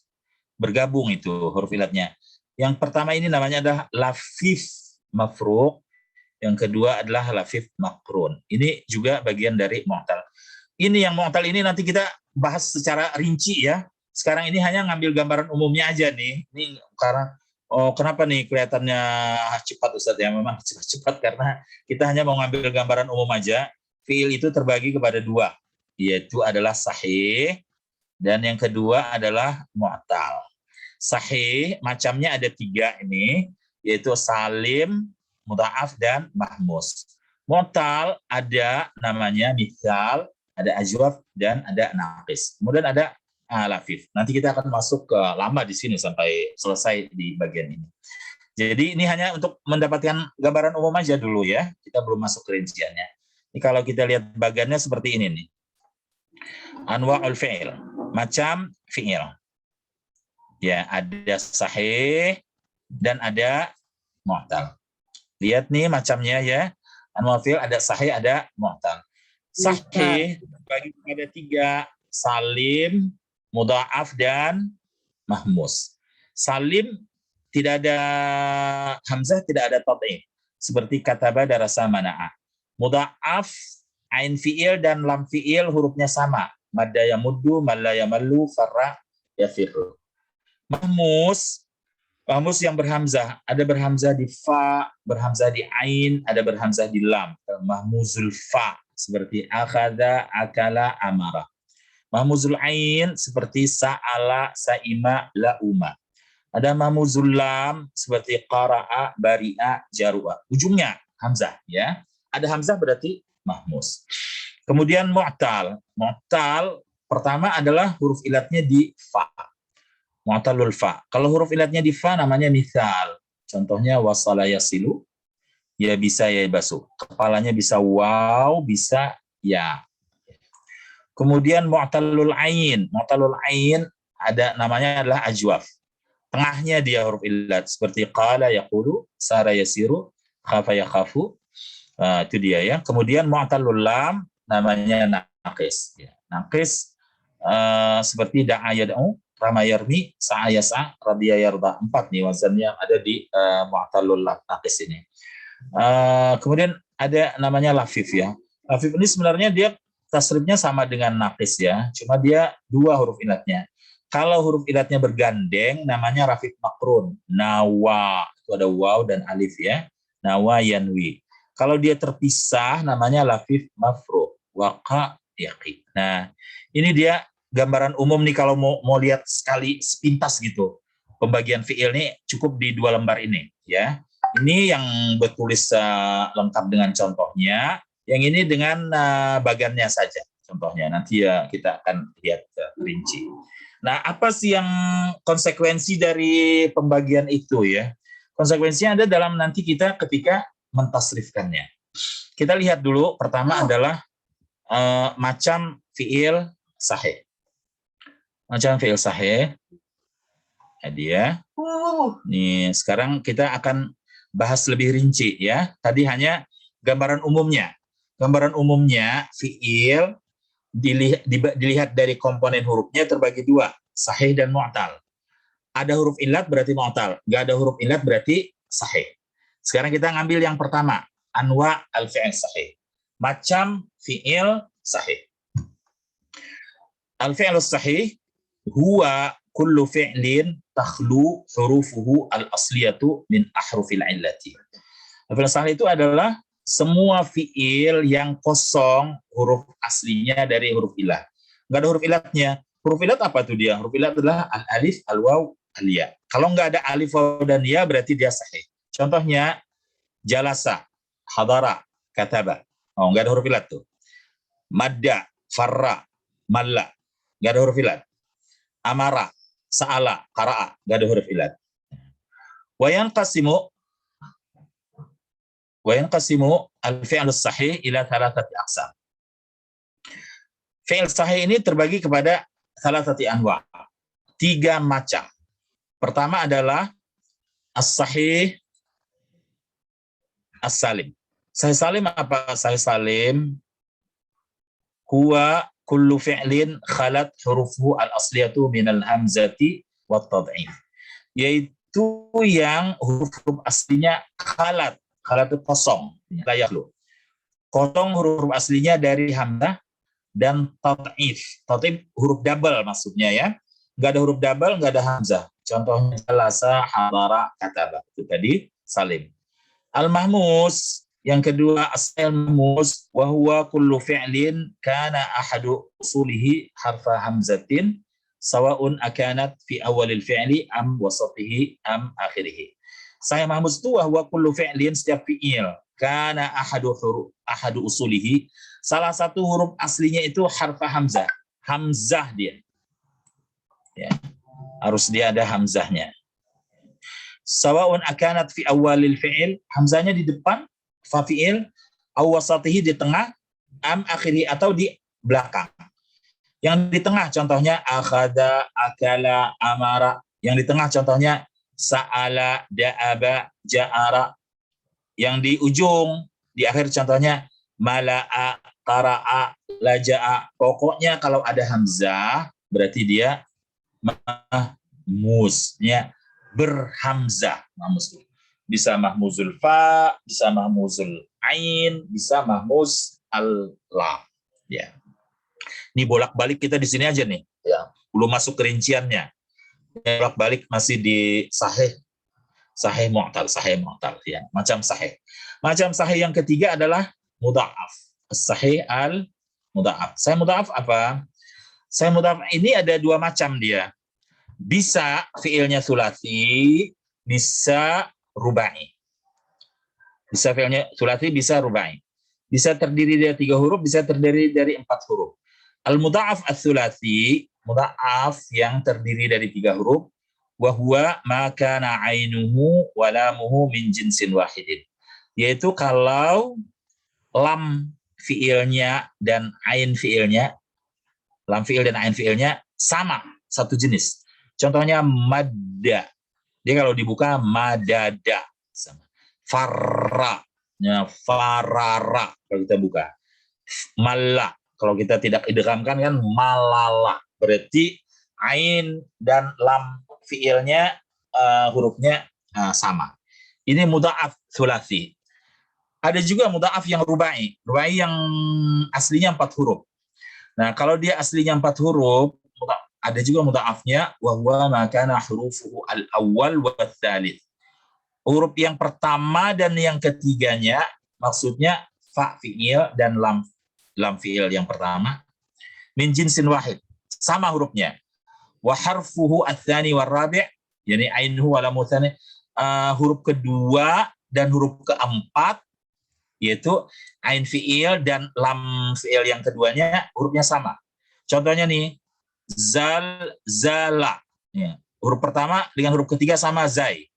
Bergabung itu huruf ilatnya. Yang pertama ini namanya adalah lafif mafruq. Yang kedua adalah lafif makrun. Ini juga bagian dari mu'tal. Ini yang mu'tal ini nanti kita bahas secara rinci ya. Sekarang ini hanya ngambil gambaran umumnya aja nih. Ini karena kenapa nih kelihatannya cepat Ustaz ya? Memang cepat karena kita hanya mau ngambil gambaran umum aja. Fiil itu terbagi kepada dua, yaitu adalah sahih dan yang kedua adalah mu'tal. Sahih macamnya ada tiga ini, yaitu salim, mudha'af, dan mahmus. Mu'tal ada namanya mithal, ada ajwaf, dan ada naqis. Kemudian ada lafif. Nanti kita akan masuk ke lama di sini sampai selesai di bagian ini. Jadi ini hanya untuk mendapatkan gambaran umum aja dulu ya. Kita belum masuk ke rinciannya. Ini kalau kita lihat bagiannya seperti ini nih. Anwa'ul fi'il. Macam fi'il. Ya, ada sahih dan ada mu'tal. Lihat nih macamnya ya. Anwa'ul fi'il ada sahih, ada mu'tal. Sahih bagi pada tiga, salim, mudha'af, dan mahmus. Salim tidak ada hamzah, tidak ada tad'if. Seperti kataba, darasa, mana'a. Mudha'af, ain fi'il dan lam fi'il hurufnya sama. Madda yamuddu, malla yamallu, farra yafirru. Mahmus, mahmus yang berhamzah. Ada berhamzah di fa, berhamzah di ain, ada berhamzah di lam. Mahmuzul fa. Seperti akhadha, akala, amara. Mahmuzul ain seperti sa'ala, sa'ima, la'uma. Ada mahmuzul lam seperti qara'a, bari'a, jaru'a. Ujungnya hamzah ya. Ada hamzah berarti mahmuz. Kemudian mu'tal. Mu'tal pertama adalah huruf ilatnya di fa. Mu'talul fa. Kalau huruf ilatnya di fa namanya mithal. Contohnya wasala yasilu. Ya bisa ya basu. Kepalanya bisa waw, bisa ya. Kemudian mu'talul ain. Mu'talul ain ada namanya adalah ajwaf. Tengahnya dia huruf ilat seperti qala yaqulu, sara yasiru, khafa yakhafu. Itu dia ya. Kemudian mu'talul lam namanya naqis. Ya. Naqis seperti da'a yad'u, rama yarmi, sa'a yas'a, radiya yarda. 4 nih wazannya yang ada di mu'talul lam naqis ini. Kemudian ada namanya lafif ya. Lafif ini sebenarnya dia tasrifnya sama dengan naqis ya, cuma dia dua huruf ilatnya. Kalau huruf ilatnya bergandeng namanya rafif makrun. Nawa, itu ada waw dan alif ya. Nawa yanwi. Kalau dia terpisah namanya lafif mafru. Waqa yaqi. Nah, ini dia gambaran umum nih kalau mau lihat sekali sepintas gitu. Pembagian fiil ini cukup di 2 lembar ini ya. Ini yang bertulis lengkap dengan contohnya. Yang ini dengan bagannya saja contohnya. Nanti ya kita akan lihat rinci. Nah, apa sih yang konsekuensi dari pembagian itu ya? Konsekuensinya ada dalam nanti kita ketika mentasrifkannya. kita lihat dulu pertama adalah macam fiil sahih. Macam fiil sahih. Dia. Nih, sekarang kita akan bahas lebih rinci ya. Tadi hanya gambaran umumnya. Gambaran umumnya fiil dilihat dari komponen hurufnya terbagi dua, sahih dan mu'tal. Ada huruf illat berarti mu'tal, nggak ada huruf illat berarti sahih. Sekarang kita ngambil yang pertama, anwa al-fi'il sahih. Macam fiil sahih. Al-fi'il sahih huwa kullu fi'lin takhlu hurufuhu al-asliyatu min ahrufil illati. Al-fi'il sahih itu adalah semua fi'il yang kosong huruf aslinya dari huruf ilah. Nggak ada huruf ilatnya. Huruf ilat apa tuh dia? Huruf ilat adalah al-alif, al-waw, al-ya. Kalau nggak ada alif, waw, dan ya berarti dia sahih. Contohnya, jalasa, hadara, kataba. Oh, nggak ada huruf ilat tuh. Madda, farra, malla. Nggak ada huruf ilat. Amara, sa'ala, qara'a. Nggak ada huruf ilat. Wayanqasimu al-fi'l sahih ila thalathati aqsam. Fi'il sahih ini terbagi kepada thalathati anwa. 3 macam. Pertama adalah as-sahih as-salim. Sahih salim apa? Sahih salim huwa kullu fi'lin khalat hurufuhu al-asliyatu minal hamzati wat tad'if. Yaitu yang huruf-huruf aslinya khalat. Khalat itu kosong, layak lu. Kosong huruf aslinya dari hamzah dan tad'if. Tad'if huruf double maksudnya ya. Enggak ada huruf double, enggak ada hamzah. Contohnya jalasa, hadara, kataba. Itu tadi salim. Al-mahmus, yang kedua as-mahmus wa huwa kullu fi'lin kana ahadu usulihi harfa hamzatin sawa'un akanat fi awalil fi'li am wasatihi am akhirih. Sahih mahmus itu wa huwa kullu fi'lin, setiap fi'il kana ahadu usulihi, salah satu huruf aslinya itu harfa hamzah. Hamzah dia. Ya. Harus dia ada hamzahnya. Sawa'un akanat fi awalil fi'il, hamzahnya di depan fa fi'il, aw wasatihi di tengah, am akhiri atau di belakang. Yang di tengah contohnya akhada, akala, amara. Yang di tengah contohnya sa'ala, da'aba, ja'ara. Yang di ujung, di akhir contohnya mala'a, qara'a, laja'a. Pokoknya kalau ada hamzah berarti dia mahmuz, ya, berhamzah. Mahmuz. Bisa mahmuzul fa, bisa mahmuzul ain, bisa mahmuz al-lam. Ya. Ini bolak-balik kita di sini aja nih, ya. Belum masuk kerinciannya. Bolak-balik masih di sahih mu'tal ya, macam sahih. Macam sahih yang ketiga adalah mudha'af. Sahih al-mudha'af. Sahih mudha'af apa? Sahih mudha'af ini ada 2 macam dia. Bisa fiilnya sulasi, bisa rubai. Bisa fiilnya sulasi, bisa rubai. Bisa terdiri dari 3 huruf, bisa terdiri dari 4 huruf. Al-mudha'af as-sulasi, mudha'af yang terdiri dari 3 huruf, wa huwa ma kana 'ainuhu wa lamuhu min jinsin wahidin. Yaitu kalau lam fiilnya dan ain fiilnya, lam fiil dan ain fiilnya sama, satu jenis. Contohnya madda. Dia kalau dibuka madada sama. Farra, ya, farara kalau kita buka. Malla, kalau kita tidak idghamkan kan malala. Berarti ain dan lam fiilnya hurufnya sama. Ini mudha'af sulasi. Ada juga mudha'af yang rubai. Rubai yang aslinya 4 huruf. Nah, kalau dia aslinya 4 huruf, ada juga mudha'afnya wa huwa ma kana hurufuhu al-awwal wa ats-tsalits. Huruf yang pertama dan yang ketiganya maksudnya fa fiil dan lam fiil yang pertama min jinsin wahid, sama hurufnya. Wa harfuhu ats-tsani war rabi', yani ainuhu wa lamu tsani, huruf kedua dan huruf keempat yaitu ain fiil dan lam fiil yang keduanya hurufnya sama. Contohnya nih, zala. Ya. Huruf pertama dengan huruf ketiga sama zai.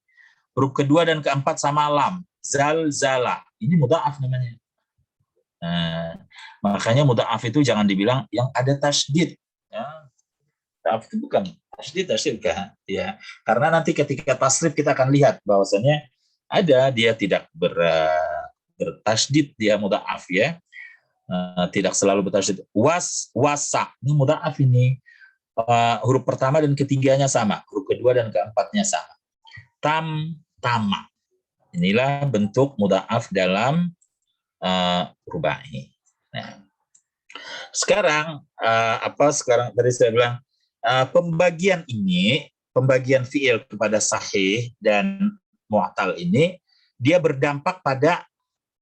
Huruf kedua dan keempat sama lam. Zala. Ini mudha'af namanya. Nah, makanya mudha'af itu jangan dibilang yang ada tasydid. Ya. Mudha'af itu bukan tasydid kan? Ya. Karena nanti ketika tasrif kita akan lihat bahwasanya ada dia tidak bertasydid, dia mudha'af ya. Tidak selalu bertasydid. Wasa, ini mudha'af ini. Huruf pertama dan ketiganya sama, huruf kedua dan keempatnya sama. Tama. Inilah bentuk mudha'af dalam rubai. Nah, sekarang sekarang tadi saya bilang pembagian fiil kepada sahih dan mu'tal ini dia berdampak pada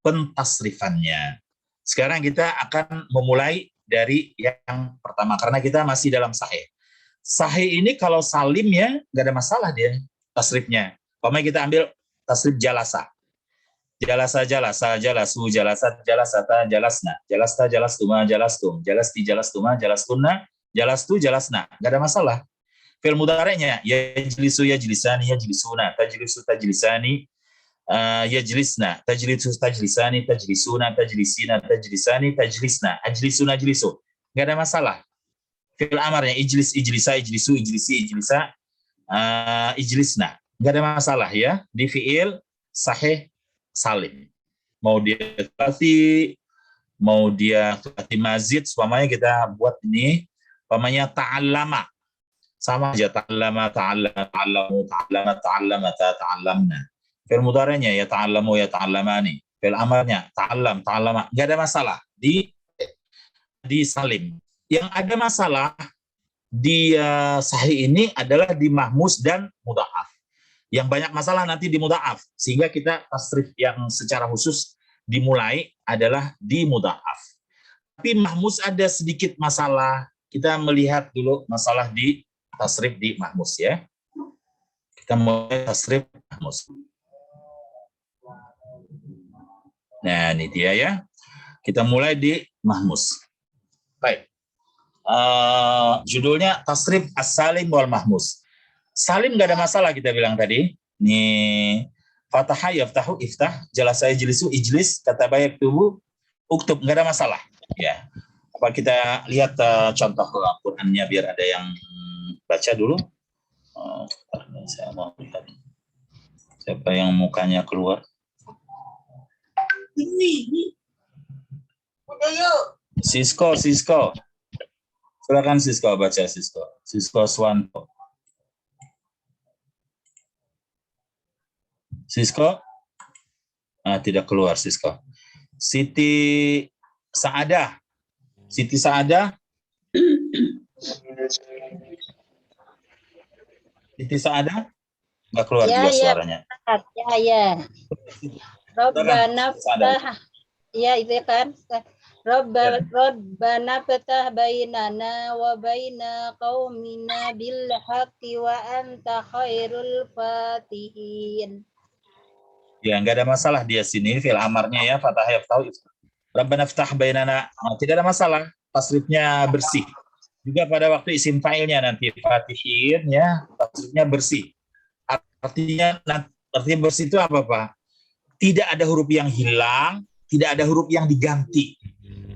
pentasrifannya. Sekarang kita akan memulai dari yang pertama karena kita masih dalam sahih. Sahih ini kalau salim ya nggak ada masalah dia tasrifnya. Pokoknya kita ambil tasrif jalasa. Jalasa, jalasu, jalasat, jalasata, jalasna. Jalasta, jalastuma, jalastum. Jalasti, jalastuma, jalastunna. Jalastu, jalasna. Nggak ada masalah. Fi'il mudhari'nya yajlisu, yajlisani, yajlisuna. Tajlisu, tajlisani. Yajlisna, tajlisu, tajlisani, tajlisuna, tajlisina, tajlisani, tajlisna, ajlisu, najlisu. Nggak ada masalah. Fi'il amarnya ijlis, ijlisa, ijlisu, ijlisi, ijlisa, ijlisna. Nggak ada masalah ya. Di fi'il sahih salim. Mau dia kelati, mau dia kelati mazid, semuanya kita buat ini, umpamanya ta'allama. Sama aja, ta'allama, ta'allamu, ta'allama, ta'allamna. Fi'il mudhari'nya ya ta'allamu ya ta'allamani. Fi'il amarnya ta'allam, ta'allama. Enggak ada masalah di salim. Yang ada masalah di sahih ini adalah di mahmus dan mudha'af. Yang banyak masalah nanti di mudha'af. Sehingga kita tasrif yang secara khusus dimulai adalah di mudha'af. Tapi mahmus ada sedikit masalah. Kita melihat dulu masalah di tasrif di mahmus ya. Kita mulai tasrif mahmus. Nah, ini dia ya. Kita mulai di mahmus. Baik. Judulnya tasrif as-salim wal mahmus. Salim nggak ada masalah kita bilang tadi. Ini fataha yaftahu iftah, jalasa ijlisu ijlis, kata bayak tubuh uktub, nggak ada masalah. Ya. Apa kita lihat contoh Al-Qur'annya biar ada yang baca dulu. Saya mau lihat siapa yang mukanya keluar. Ini. Udah yuk. Sisko. Silakan Sisko baca Sisko. Sisko Swanto. Sisko? Tidak keluar Sisko. Siti Saadah. Siti Saadah. Siti Saadah? Enggak keluar juga suaranya. Ya. Rabbana ftah, ya itu kan. Rabbana ftah bainana wa baina qaumina bil haqqi wa anta khairul fatihin. Ya, enggak ada masalah dia sini fil amarnya ya, fathah yaftahu. Rabbana ftah bainana, tidak ada masalah, tasrifnya bersih. Juga pada waktu isim fa'ilnya nanti fatihin ya, tasrifnya bersih. Artinya bersih itu apa Pak? Tidak ada huruf yang hilang, tidak ada huruf yang diganti.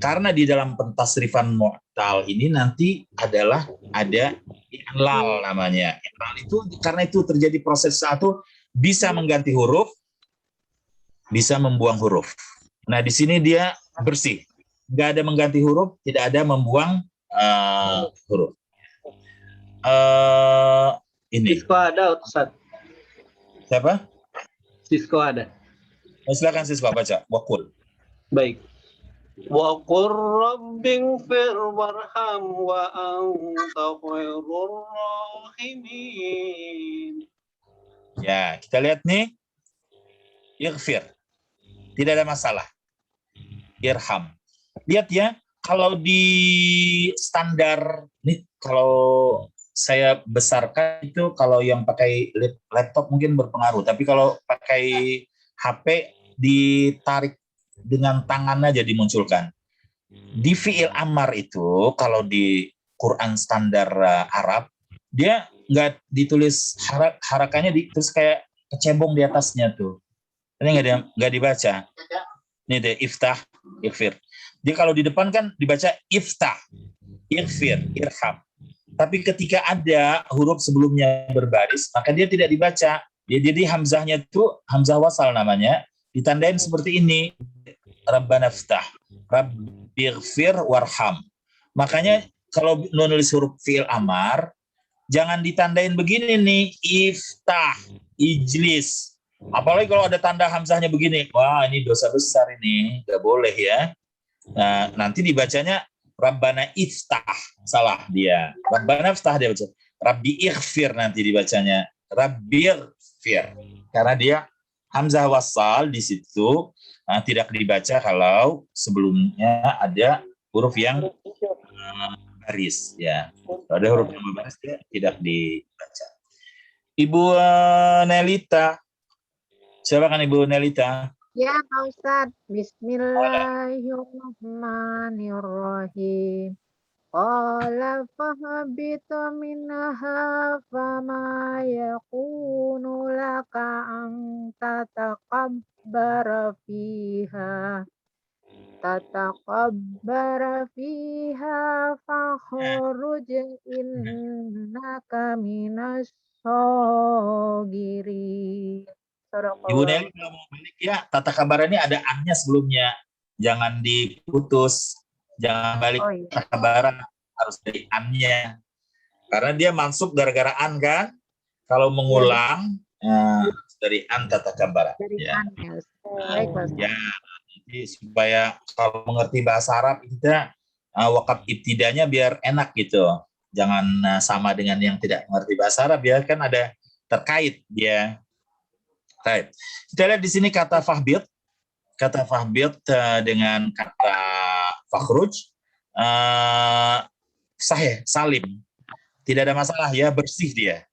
Karena di dalam pentasrifan mu'tal ini nanti adalah ada i'lal namanya. I'lal itu karena itu terjadi proses satu bisa mengganti huruf, bisa membuang huruf. Nah di sini dia bersih, nggak ada mengganti huruf, tidak ada membuang huruf. Ini. Sisko ada Ustaz. Siapa? Sisko ada. Silakan Sisko baca. Waqul. Baik. Wa qur rabbighfir warham wa anta khairur rahimin. Ya, kita lihat nih. Ighfir. Tidak ada masalah. Irham. Lihat ya, kalau di standar nih kalau saya besarkan itu kalau yang pakai laptop mungkin berpengaruh, tapi kalau pakai HP ditarik dengan tangan aja dimunculkan. Di fi'il amar itu kalau di Quran standar Arab dia nggak ditulis harakannya terus kayak kecebong di atasnya tuh. Ini nggak dibaca. Ini deh iftah, ighfir. Dia kalau di depan kan dibaca iftah, ighfir, irham. Tapi ketika ada huruf sebelumnya berbaris, maka dia tidak dibaca. Jadi hamzahnya itu hamzah wasal namanya, ditandain seperti ini. Rabbana ftah, rabbighfir warham. Makanya kalau nulis huruf fi'il amar, jangan ditandain begini nih, iftah, ijlis. Apalagi kalau ada tanda hamzahnya begini, wah ini dosa besar ini, nggak boleh ya. Nah, nanti dibacanya Rabbana iftah, salah dia. Rabbana iftah dia baca. Rabbi ighfir nanti dibacanya. Rabbi ighfir. Karena dia hamzah wasal di situ tidak dibaca kalau sebelumnya ada huruf yang baris ya. Kalau ada huruf yang berbaris dia tidak dibaca. Ibu Nelita. Silakan Ibu Nelita. Ya Pak Ustadz, Bismillahirrahmanirrahim. Qala fahabitu minha fama yakunu laka an tatakabbara fiha fakhruj innaka minas shagirin. Ibu Nelly kalau mau balik ya, tata kabar ini ada an-nya sebelumnya. Jangan diputus. Jangan balik tata kabaran, harus dari an-nya. Karena dia masuk gara-gara an kan. Kalau mengulang, dari an tata kabar. Ya. Ya, jadi supaya kalau mengerti bahasa Arab, kita wakaf ibtidanya biar enak gitu. Jangan sama dengan yang tidak mengerti bahasa Arab ya, kan ada terkait dia. Baik. Kita lihat di sini kata fahbit dengan kata fakhruj sahih, salim. Tidak ada masalah ya, bersih dia.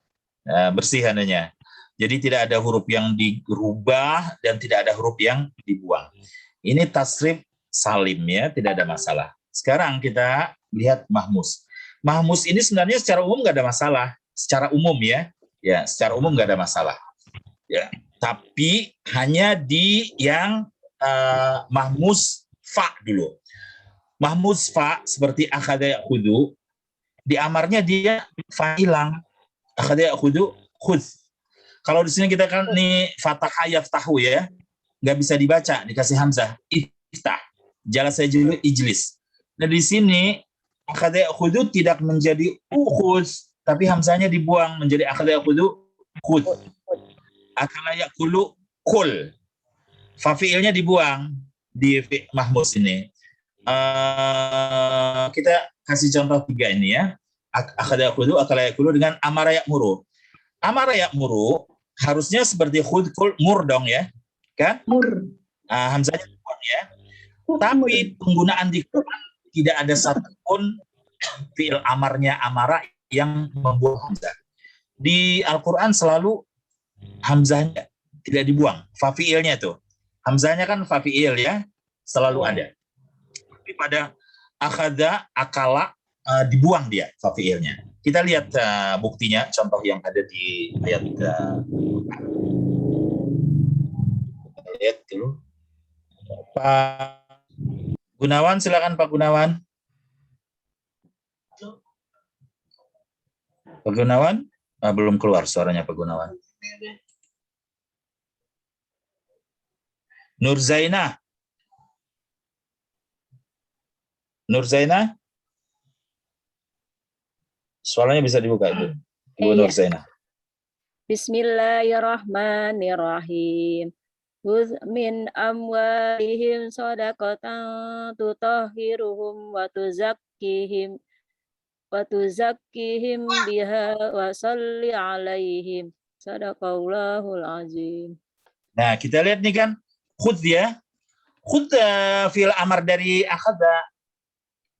Bersih adanya. Jadi tidak ada huruf yang dirubah dan tidak ada huruf yang dibuang. Ini tasrif salim ya, tidak ada masalah. Sekarang kita lihat mahmus. Mahmus ini sebenarnya secara umum nggak ada masalah. Secara umum ya. Ya, secara umum nggak ada masalah. Ya. Tapi hanya di yang mahmus fa dulu. Mahmus fa seperti akhadha ya'khudhu, di amarnya dia fa hilang. Akhadha ya'khudhu khudh. Kalau di sini kita kan nih fataha yaftahu ya, nggak bisa dibaca, dikasih hamzah iftah. Jalasa yajlisu ijlis. Nah di sini akhadha ya'khudhu tidak menjadi ukhudh, tapi hamzahnya dibuang menjadi akhadha ya'khudhu khudh. Akala yakulu kul. Fa fi'ilnya dibuang di mahmus ini. Kita kasih contoh 3 ini ya. Akala yakulu, akala yakulu dengan amara yakmuru. Amara yakmuru harusnya seperti khud kul mur dong ya. Kan? Mur. Hamzahnya dibuang ya. Tapi penggunaan di Quran tidak ada satupun fi'il amarnya amara yang membuang hamzah. Di Al-Quran selalu hamzahnya tidak dibuang, fafiilnya itu. Hamzahnya kan fafiil ya, selalu ada. Tapi pada akhadha, akala, dibuang dia fafiilnya. Kita lihat buktinya, contoh yang ada di ayat dulu. Pak Gunawan, silakan Pak Gunawan. Pak Gunawan, belum keluar suaranya Pak Gunawan. Nur Zainah. Suaranya bisa dibuka Ibu. Ibu Nur Zainah. Bismillahirrahmanirrahim. Khudz min amwalihim shadaqatan tutahhiruhum wa tuzakkihim biha wa shalli alaihim. Shadaqallahul azim. Nah, kita lihat nih kan, khudz ya. Khudz fi'il amar dari akhadha.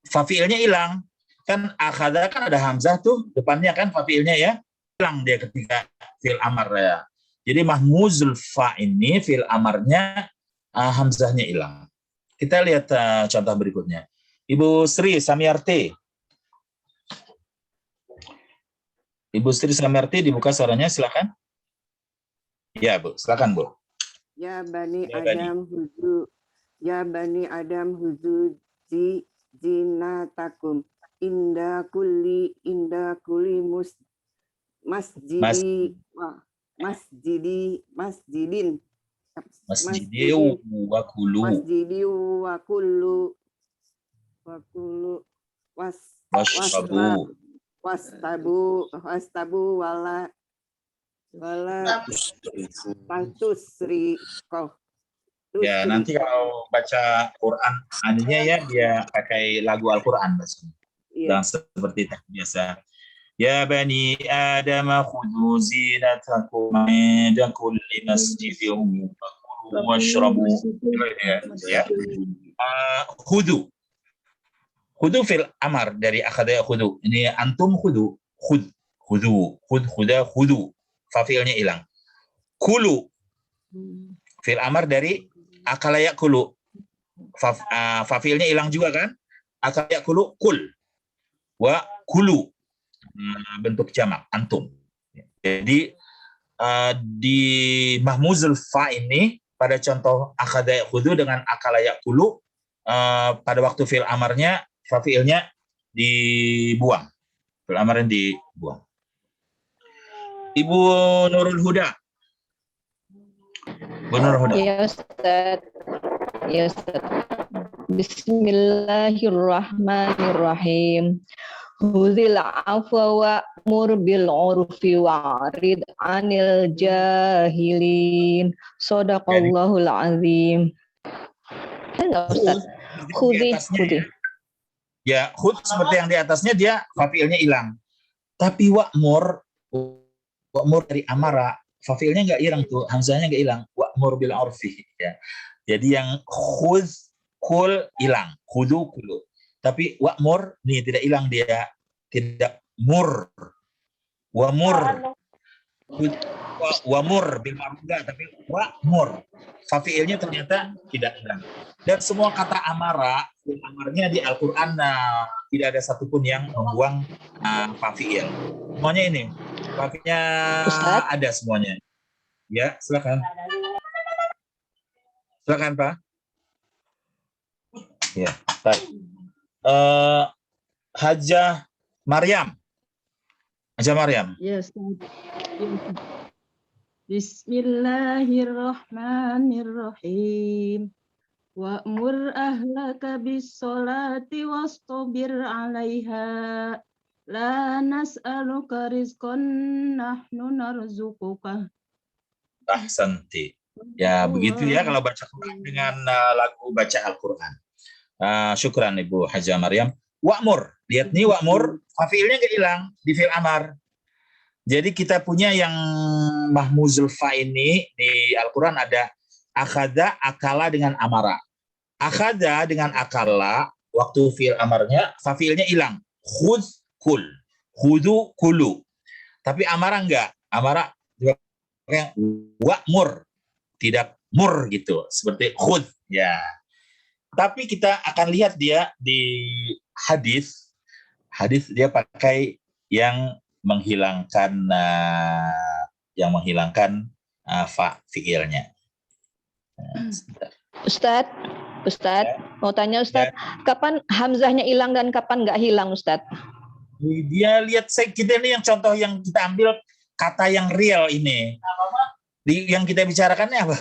Fafiilnya hilang. Kan akhadha kan ada hamzah tuh depannya kan fafiilnya ya. Hilang dia ketika fi'il amar ya. Jadi mahmuzul fa ini fi'il amarnya hamzahnya hilang. Kita lihat contoh berikutnya. Ibu Sri Samiarti. Ibu Sri Samiarti dibuka suaranya, silakan. Ya, Bu. Silakan, Bu. Ya Bani Adam huzu zinatakum inda kulli masjidin wa kulu wastabu wala tusriqu. Ya, nanti kalau baca Quran aninya ya dia pakai lagu Al-Quran dan seperti biasa. Ya bani Adam khudhu zinatakum inda kulli masjidin washrabu. Ya. Khudhu. Khudhu fil amar dari akhadha khudhu. Ini antum khudhu. Khudhu. Fa fi'ilnya hilang. Kulu. Fil amar dari akala yakulu. Fa fi'ilnya hilang juga kan? Akala yakulu kul. Wa kulu. Bentuk jamak antum. Jadi di mahmuzul fa ini pada contoh akhadha yakhudhu dengan akala yakulu pada waktu fi'il amarnya fa fi'ilnya dibuang. Fi'il amarnya dibuang. Ibu Nurul Huda. Nurul Huda. Ya Ustaz. Ya Ustaz. Bismillahirrahmanirrahim. Huzil afwa wa'mur bil 'urfi wa'rid 'anil jahilin. Shadaqallahul azim. Enggak Ustaz? Khudi. Ya, khud seperti yang di atasnya dia fa'ilnya hilang. Tapi wa'mur dari amara, fa'ilnya enggak hilang tuh, hamzahnya enggak hilang. Wa'mur bil 'urfi ya. Jadi yang khud kul hilang, khudu kulu. Tapi wa'mur nih tidak hilang dia, tidak mur. Wa'mur. Wa'mur bil ma'ruf enggak, tapi wa'mur. Fi'ilnya ternyata tidak hilang. Dan semua kata amara, amarnya di Al-Qur'an tidak ada satupun yang membuang fi'il. Semuanya ini. Fi'ilnya ada semuanya. Ya, silakan. Silakan, Pak. Ya, baik. Hajah Maryam. Yes. Bismillahirrahmanirrahim. Wa'mur ahlaka bis-sholati wastabir 'alaiha. La nas'aluka rizqan nahnu narzuquka. Ahsanti. Ya, begitu ya kalau baca Quran dengan lagu baca Al-Qur'an. Syukran Ibu Hajah Maryam. Wa'mur, lihat nih wa'mur, fi'ilnya nggak hilang di fi'il amar. Jadi kita punya yang mahmuzul fa ini di Al-Qur'an ada akhadha, akala dengan amara. Akhadha dengan akala waktu fi'il amarnya fi'ilnya hilang. Khudh kul, khudu kulu. Tapi amara enggak. Amara juga wa'mur, tidak mur gitu, seperti khudh ya. Tapi kita akan lihat dia di hadis dia pakai yang menghilangkan fa fi'ilnya. Ustadz, mau tanya Ustadz, kapan hamzahnya hilang dan kapan nggak hilang Ustadz? Dia lihat kita ini yang contoh yang kita ambil kata yang real ini. Yang kita bicarakannya apa?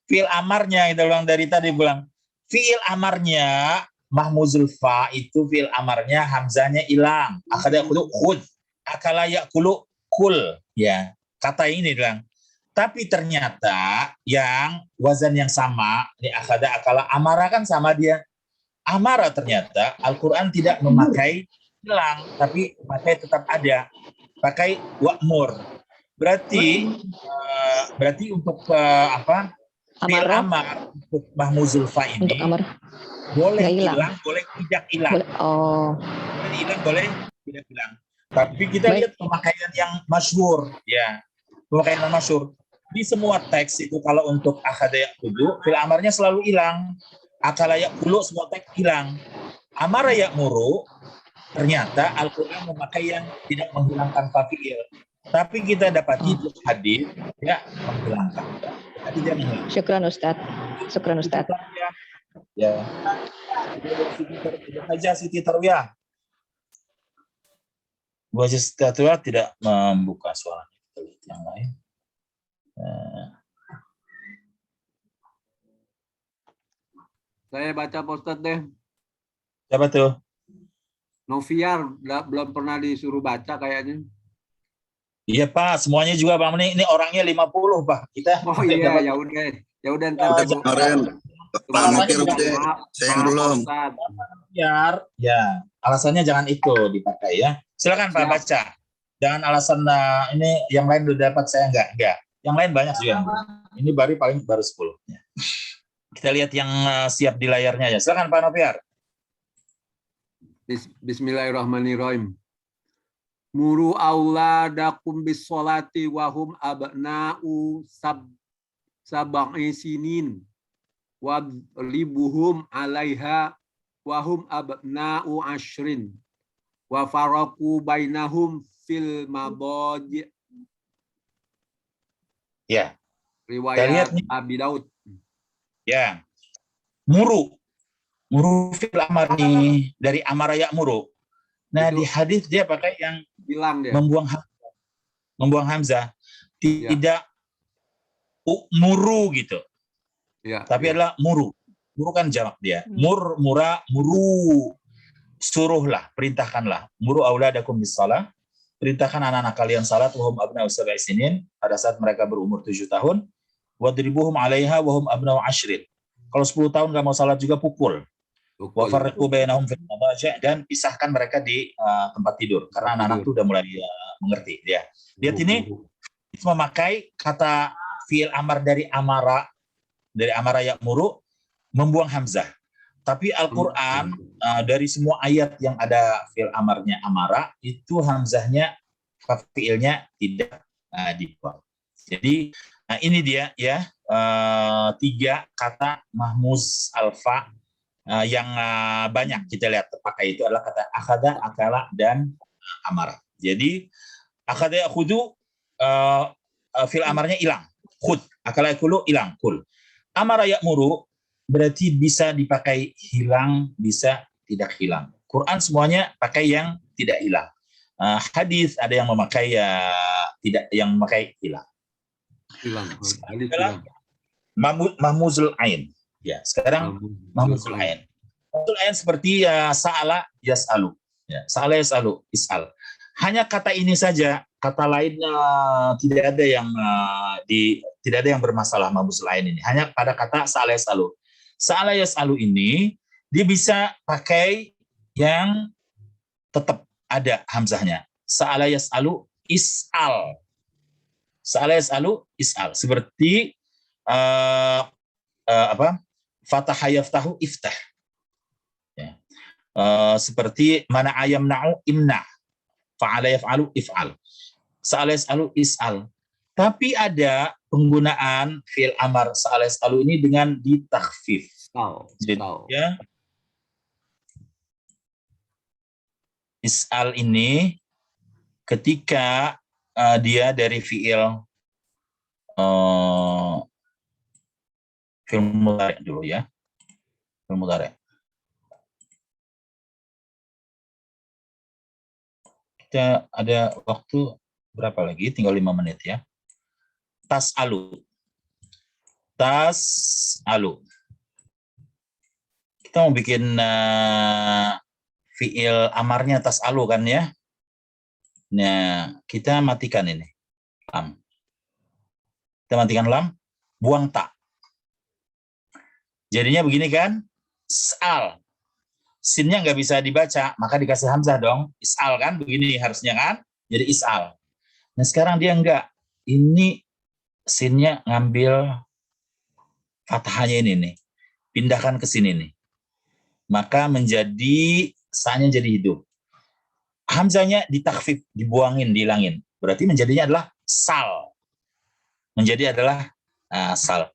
Fi'il amarnya itu ulang dari tadi bilang. Fi'il amarnya mahmuzul fa itu fi'il amarnya hamzahnya hilang. Akhadha yakulu khud, akala yakulu kul ya. Kata ini bilang. Tapi ternyata yang wazan yang sama, ini akhadha akala amara kan sama dia. Amara ternyata Al-Qur'an tidak memakai hilang, tapi memakai tetap ada. Pakai wa'mur. Berarti untuk fi'il amar untuk mahmuzul fa ini boleh hilang, boleh tidak hilang. Boleh hilang, boleh tidak hilang. Tapi kita lihat pemakaian yang masyhur ya. Pemakaian yang masyhur. Di semua teks itu kalau untuk akhadha ya'khudhu, fi'il amarnya selalu hilang. Akala ya'kulu semua teks hilang. Amara ya'muru ternyata Al-Qur'an memakai yang tidak menghilangkan fi'il. Tapi kita dapati hadis ya menghilangkan. Syukran Ustaz. Ya. Aja Siti Tarwiyah. Bu Haji Siti Tarwiyah tidak membuka suaranya. Kita lihat yang lain. Saya baca Pak Ustadz deh. Siapa tuh? Noviar belum pernah disuruh baca kayaknya. Iya Pak, semuanya juga Pak. Ini orangnya 50 Pak. Kita iya, ya udah ntar kemarin Pak Noviar udah, saya yang belum. Ya, alasannya jangan itu dipakai ya. Silakan Pak baca. Jangan alasan ini yang lain udah dapat saya enggak. Yang lain banyak juga. Ini baru 10. Ya. Kita lihat yang siap di layarnya ya. Silakan Pak Noviar. Bismillahirrahmanirrahim. Muru auladakum bis sholati wahum abna'u sab'i sinin wadribuhum 'alaiha wahum abna'u ashrin wa faraku bainahum fil madaji'. Ya. Riwayat Abi Daud. Ya. Muru fil amar nih, dari amara ya'muru. Nah, di hadis dia pakai yang bilang dia membuang hamzah, tidak muru gitu. Ya, tapi adalah muru. Muru kan jamak dia. Mura, muru. Suruhlah, perintahkanlah. Muru auladakum bis-shalah. Perintahkan anak-anak kalian salat wahum abna'u sab'i sinin, pada saat mereka berumur 7 tahun. Wadribuhum 'alaiha wahum abna'u ashrin. Kalau 10 tahun nggak mau salat juga pukul. Wa farriqu bainahum fil madaji', dan pisahkan mereka di tempat tidur karena anak-anak itu udah mulai mengerti ya. Lihat ini memakai kata fi'il amar dari amara ya'muru, membuang hamzah. Tapi Al-Qur'an dari semua ayat yang ada fi'il amarnya amara itu hamzahnya fi'ilnya tidak dibuang. Jadi ini dia ya 3 kata mahmuz alfa yang banyak kita lihat terpakai itu adalah kata akhada, akala, dan amara. Jadi akhada yakhudu fil amarnya hilang, khud. Akala yakulu hilang, kul. Amara ya'muru berarti bisa dipakai hilang, bisa tidak hilang. Quran semuanya pakai yang tidak hilang. Hadis ada yang memakai tidak, yang memakai hilang. Mahmuzul ain. Ya, sekarang mahmuzul ain. Mahmuzul ain seperti sa'ala yas'alu. Ya, sa'ala yas'alu, is'al. Hanya kata ini saja, kata lainnya tidak ada yang bermasalah mahmuzul ain ini. Hanya pada kata sa'ala yas'alu. Sa'ala yas'alu ini dia bisa pakai yang tetap ada hamzahnya. Sa'ala yas'alu is'al. Sa'ala yas'alu is'al. Seperti Fataha yaftahu iftah. Ya. Seperti mana ayam na'u imna. Fa'ala yaf'alu if'al. Sa'ala yas'alu is'al. Tapi ada penggunaan fi'il amar sa'ala yas'alu ini dengan ditakhfif. Jadi ya, is'al ini ketika dia dari fi'il fi'il mudhari' dulu ya. Fi'il mudhari'. Kita ada waktu berapa lagi? Tinggal 5 menit ya. Tas'alu. Tas'alu. Kita mau bikin fi'il amarnya tas'alu kan ya. Nah, kita matikan ini. Lam. Kita matikan lam, buang ta. Jadinya begini kan, is'al. Sinnya nggak bisa dibaca, maka dikasih hamzah dong. Is'al kan, begini harusnya kan. Jadi is'al. Nah sekarang dia enggak. Ini sinnya ngambil fathahnya ini nih. Pindahkan ke sini nih. Maka menjadi, sa-nya jadi hidup. Hamzahnya ditakhfif, dibuangin, dihilangin. Berarti menjadinya adalah sal. Menjadi adalah sal.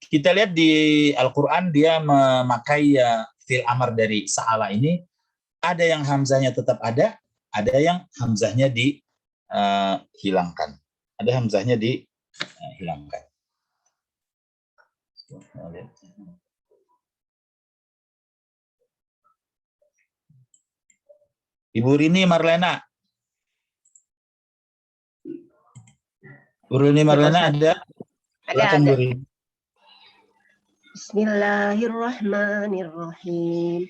Kita lihat di Al-Quran dia memakai fi'il amar dari sa'ala ini. Ada yang hamzahnya tetap ada yang hamzahnya dihilangkan. Ada hamzahnya dihilangkan. Ibu Rini Marlena. Bu Rini Marlena ada? Silakan Bu Rini. Bismillahirrahmanirrahim.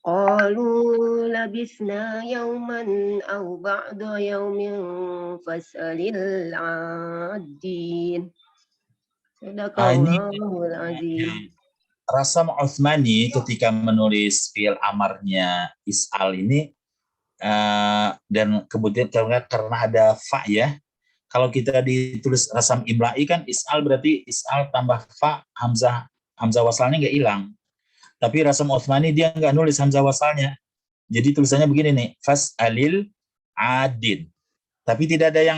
Qalu labisna yawman aw ba'da yawmin fas'alil 'adin. Sadaqallahul azim. Rasam Utsmani ketika menulis fi'il amarnya is'al ini dan kemudian karena ada fa ya. Kalau kita ditulis rasam imla'i kan is'al berarti is'al tambah fa, hamzah wasalnya nggak hilang. Tapi rasam Utsmani dia nggak nulis hamzah wasalnya. Jadi tulisannya begini nih, fas'alil adin. Tapi tidak ada yang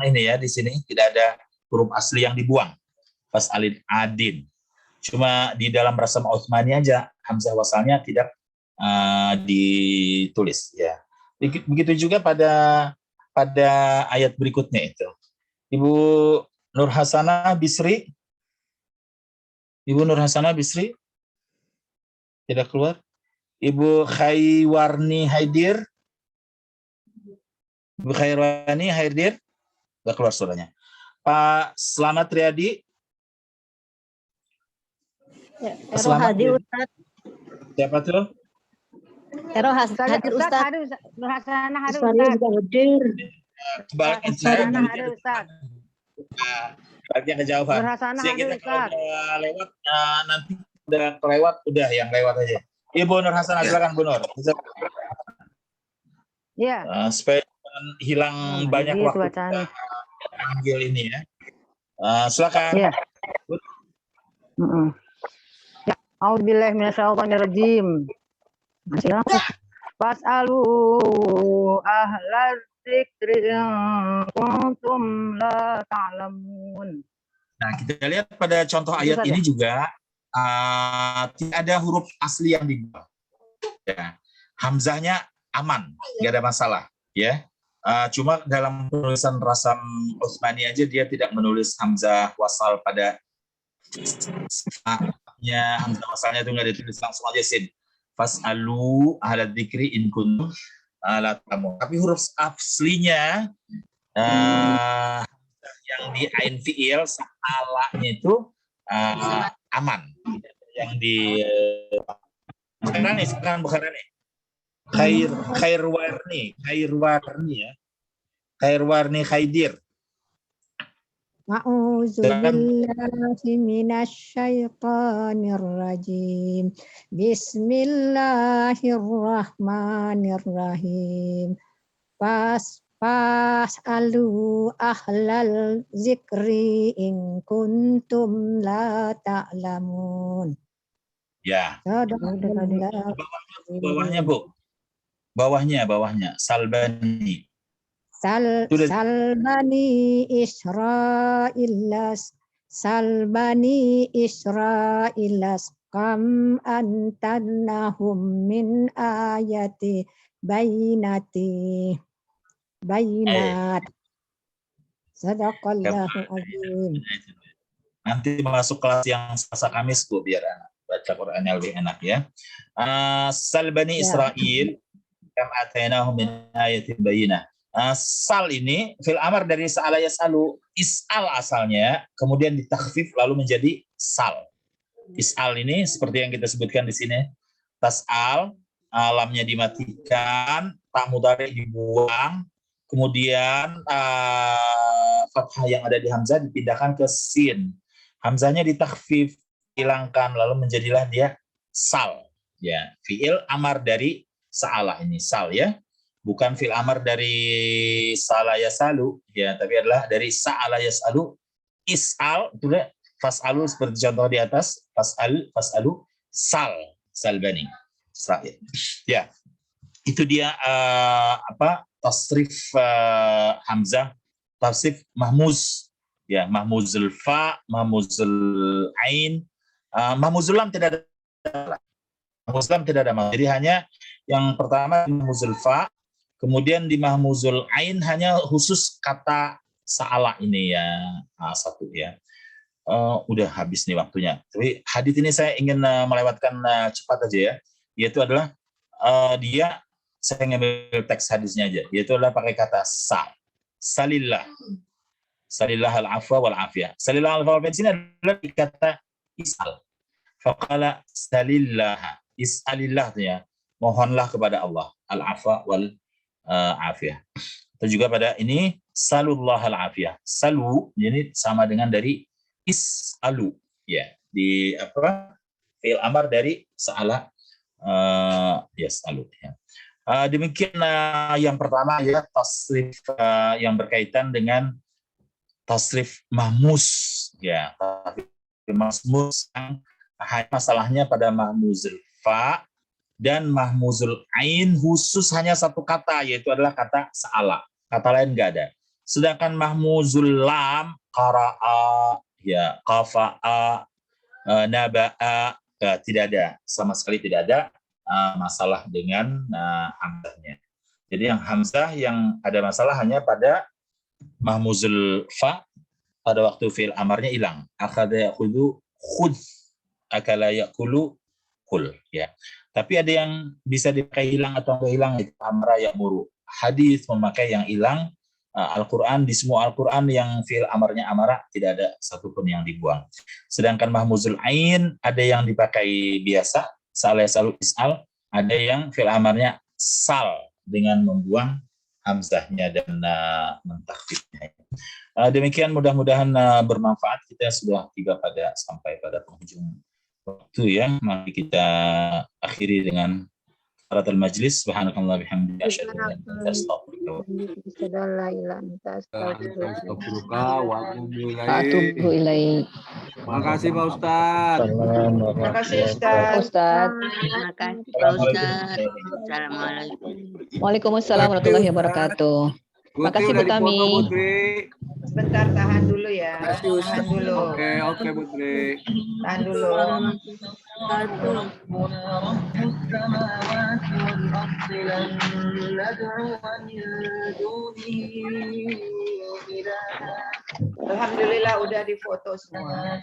ini ya di sini, tidak ada huruf asli yang dibuang. Fas'alil adin. Cuma di dalam rasam Utsmani aja hamzah wasalnya tidak ditulis ya. Begitu juga pada ayat berikutnya itu. Ibu Nur Hasanah Bisri. Ibu Nur Hasanah Bisri tidak keluar. Ibu Khaywarni Haidir. Ibu Khaywarni Haidir tidak keluar suaranya. Pak Slamet Riyadi. Selamat hadir Ustaz. Siapa tuh? Hadir Ustaz. Nur Hasanah hadir Ustaz. Kembalikan saya. Bagian kejauhan. Sehingga kita kalau udah lewat nanti udah kelewat udah yang lewat aja. Ibu Nur Hasanah silakan Bu Nur. Iya. Supaya hilang banyak waktu panggil ini ya. Silakan. Iya. A'udzubillahi minasyaitonirrajim. Fas'alu ahlaz dzikri in kuntum la ta'lamun. Nah, kita lihat pada contoh ayat ini juga tidak ada huruf asli yang dibuang. Ya. Hamzahnya aman, nggak ada masalah. Ya, cuma dalam penulisan rasam Utsmani aja dia tidak menulis hamzah wasal pada hamzah wasalnya itu nggak ditulis langsung aja sin. Fas'alu ahlad dzikri in kuntum la ta'lamun. Tapi huruf aslinya yang di ain fi'il sa'alanya itu aman. Yang di Bukharani sekarang Bukharani. Khairwarni ya. Khairwarni Khaidir. A'udzubillahi minasyaitonir rajim. Bismillahirrahmanirrahim. Fas'alu ahlal zikri in kuntum la ta'lamun. Ya. Bawahnya Bu. Bawahnya Salbani. Salbani Isra'ilas kam antannahum min ayati bayinat. Sadaqallahu azim. Nanti masuk kelas yang Selasa Kamis Bu biar baca Qur'annya lebih enak ya. Salbani Israil kam atainahum min ayatin bayinah. Sal ini fil amar dari sa'ala yas'alu, is'al asalnya, kemudian ditakhfif lalu menjadi sal. Is'al ini seperti yang kita sebutkan di sini, tas'al, lamnya dimatikan, ta mudhari dibuang, kemudian fathah yang ada di hamzah dipindahkan ke sin. Hamzahnya ditakhfif, hilangkan lalu menjadilah dia sal. Ya, fi'il amar dari sa'alah ini sal ya. Bukan fil amar dari sa'ala yasalu ya, tapi adalah dari sa'ala yasalu is'al, itu fas'alu seperti contoh di atas, fas'alu salbani Israil. Ya. Itu dia tasrif hamzah, tasrif mahmuz ya, mahmuzul fa, mahmuzul ain, mahmuzul lam tidak ada. Mahmuzul lam tidak ada. Jadi hanya yang pertama mahmuzul fa, kemudian di mahmuzul ain hanya khusus kata sa'ala ini ya, satu ya. Udah habis nih waktunya. Tapi hadits ini saya ingin melewatkan cepat aja ya. Yaitu adalah dia saya ngambil teks hadisnya aja, yaitu adalah pakai kata salillah. Salillah al-afwa wal afiyah. Salillah al-afwa wal afiyah sini adalah kata is'al. Faqala salillah, is'alillah ya. Mohonlah kepada Allah al-afwa wal afiyah. Atau juga pada ini salullah al-afiyah. Salu jadi sama dengan dari is'alu ya. Di fi'il amar dari sa'ala yas'alu ya. Demikian yang pertama ya tasrif yang berkaitan dengan tasrif mahmus ya. Mahmus yang masalahnya pada mahmuzul fa dan mahmuzul ain khusus hanya satu kata, yaitu adalah kata sa'ala. Kata lain enggak ada. Sedangkan mahmuzul lam qara'a ya qafa'a naba'a tidak ada, sama sekali tidak ada masalah dengan hamzahnya. Jadi yang hamzah yang ada masalah hanya pada mahmuzul fa pada waktu fi'il amarnya hilang. Akhadha yakhudhu khudh, akala yakulu kul ya. Tapi ada yang bisa dipakai hilang atau enggak hilang, itu amara ya'muru. Hadis memakai yang hilang. Al-Quran, di semua Al-Quran yang fi'il amarnya amara tidak ada satupun yang dibuang. Sedangkan mahmuzul ain ada yang dipakai biasa, sa'al yas'alu is'al, ada yang fi'il amarnya sal dengan membuang hamzahnya dan mentakhfifnya. Demikian mudah-mudahan bermanfaat. Kita sudah sampai pada penghujung waktu ya. Mari kita akhiri dengan kafaratul majlis. Subhanakallah bihamdika asyhadu an la ilaha illa anta astaghfiruka wa atubu ilaik. Terima kasih Pak Ustaz. Terima kasih Ustaz. Terima kasih Pak Ustaz. Assalamualaikum. Waalaikumsalam warahmatullahi wabarakatuh. Terima kasih Bu Tami. Sebentar, tahan dulu ya. Tahan dulu. Oke Putri. Tahan dulu. Alhamdulillah udah difoto semua.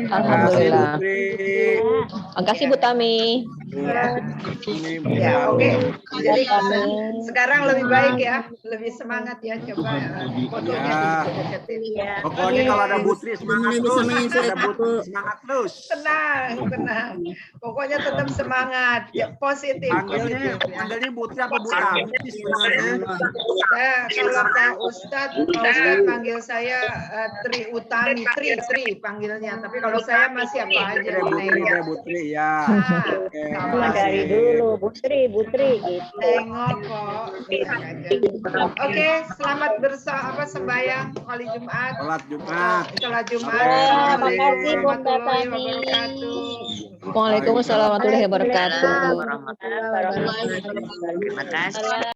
Alhamdulillah. Makasih Bu Tami. Ya, oke. Jadi sekarang lebih baik ya, lebih semangat ya, coba fotonya deketin ya. Pokoknya kalau ada Putri semangat terus, ada Putri semangat terus. Tenang. Pokoknya tetap semangat, ya positif. Panggilnya Putri apa Bu Tami sebenarnya? Kalau Pak Ustadz panggil saya Tri Utami, Tri panggilnya. Tapi kalau saya masih apa aja. Putri ya. Dari dulu, Putri gitu. Tengok kok. Oke, selamat sembahyang kali Jumat. Sholat Jumat. Makasih Bu Tami. Waalaikumsalam warahmatullahi wabarakatuh. Terima kasih.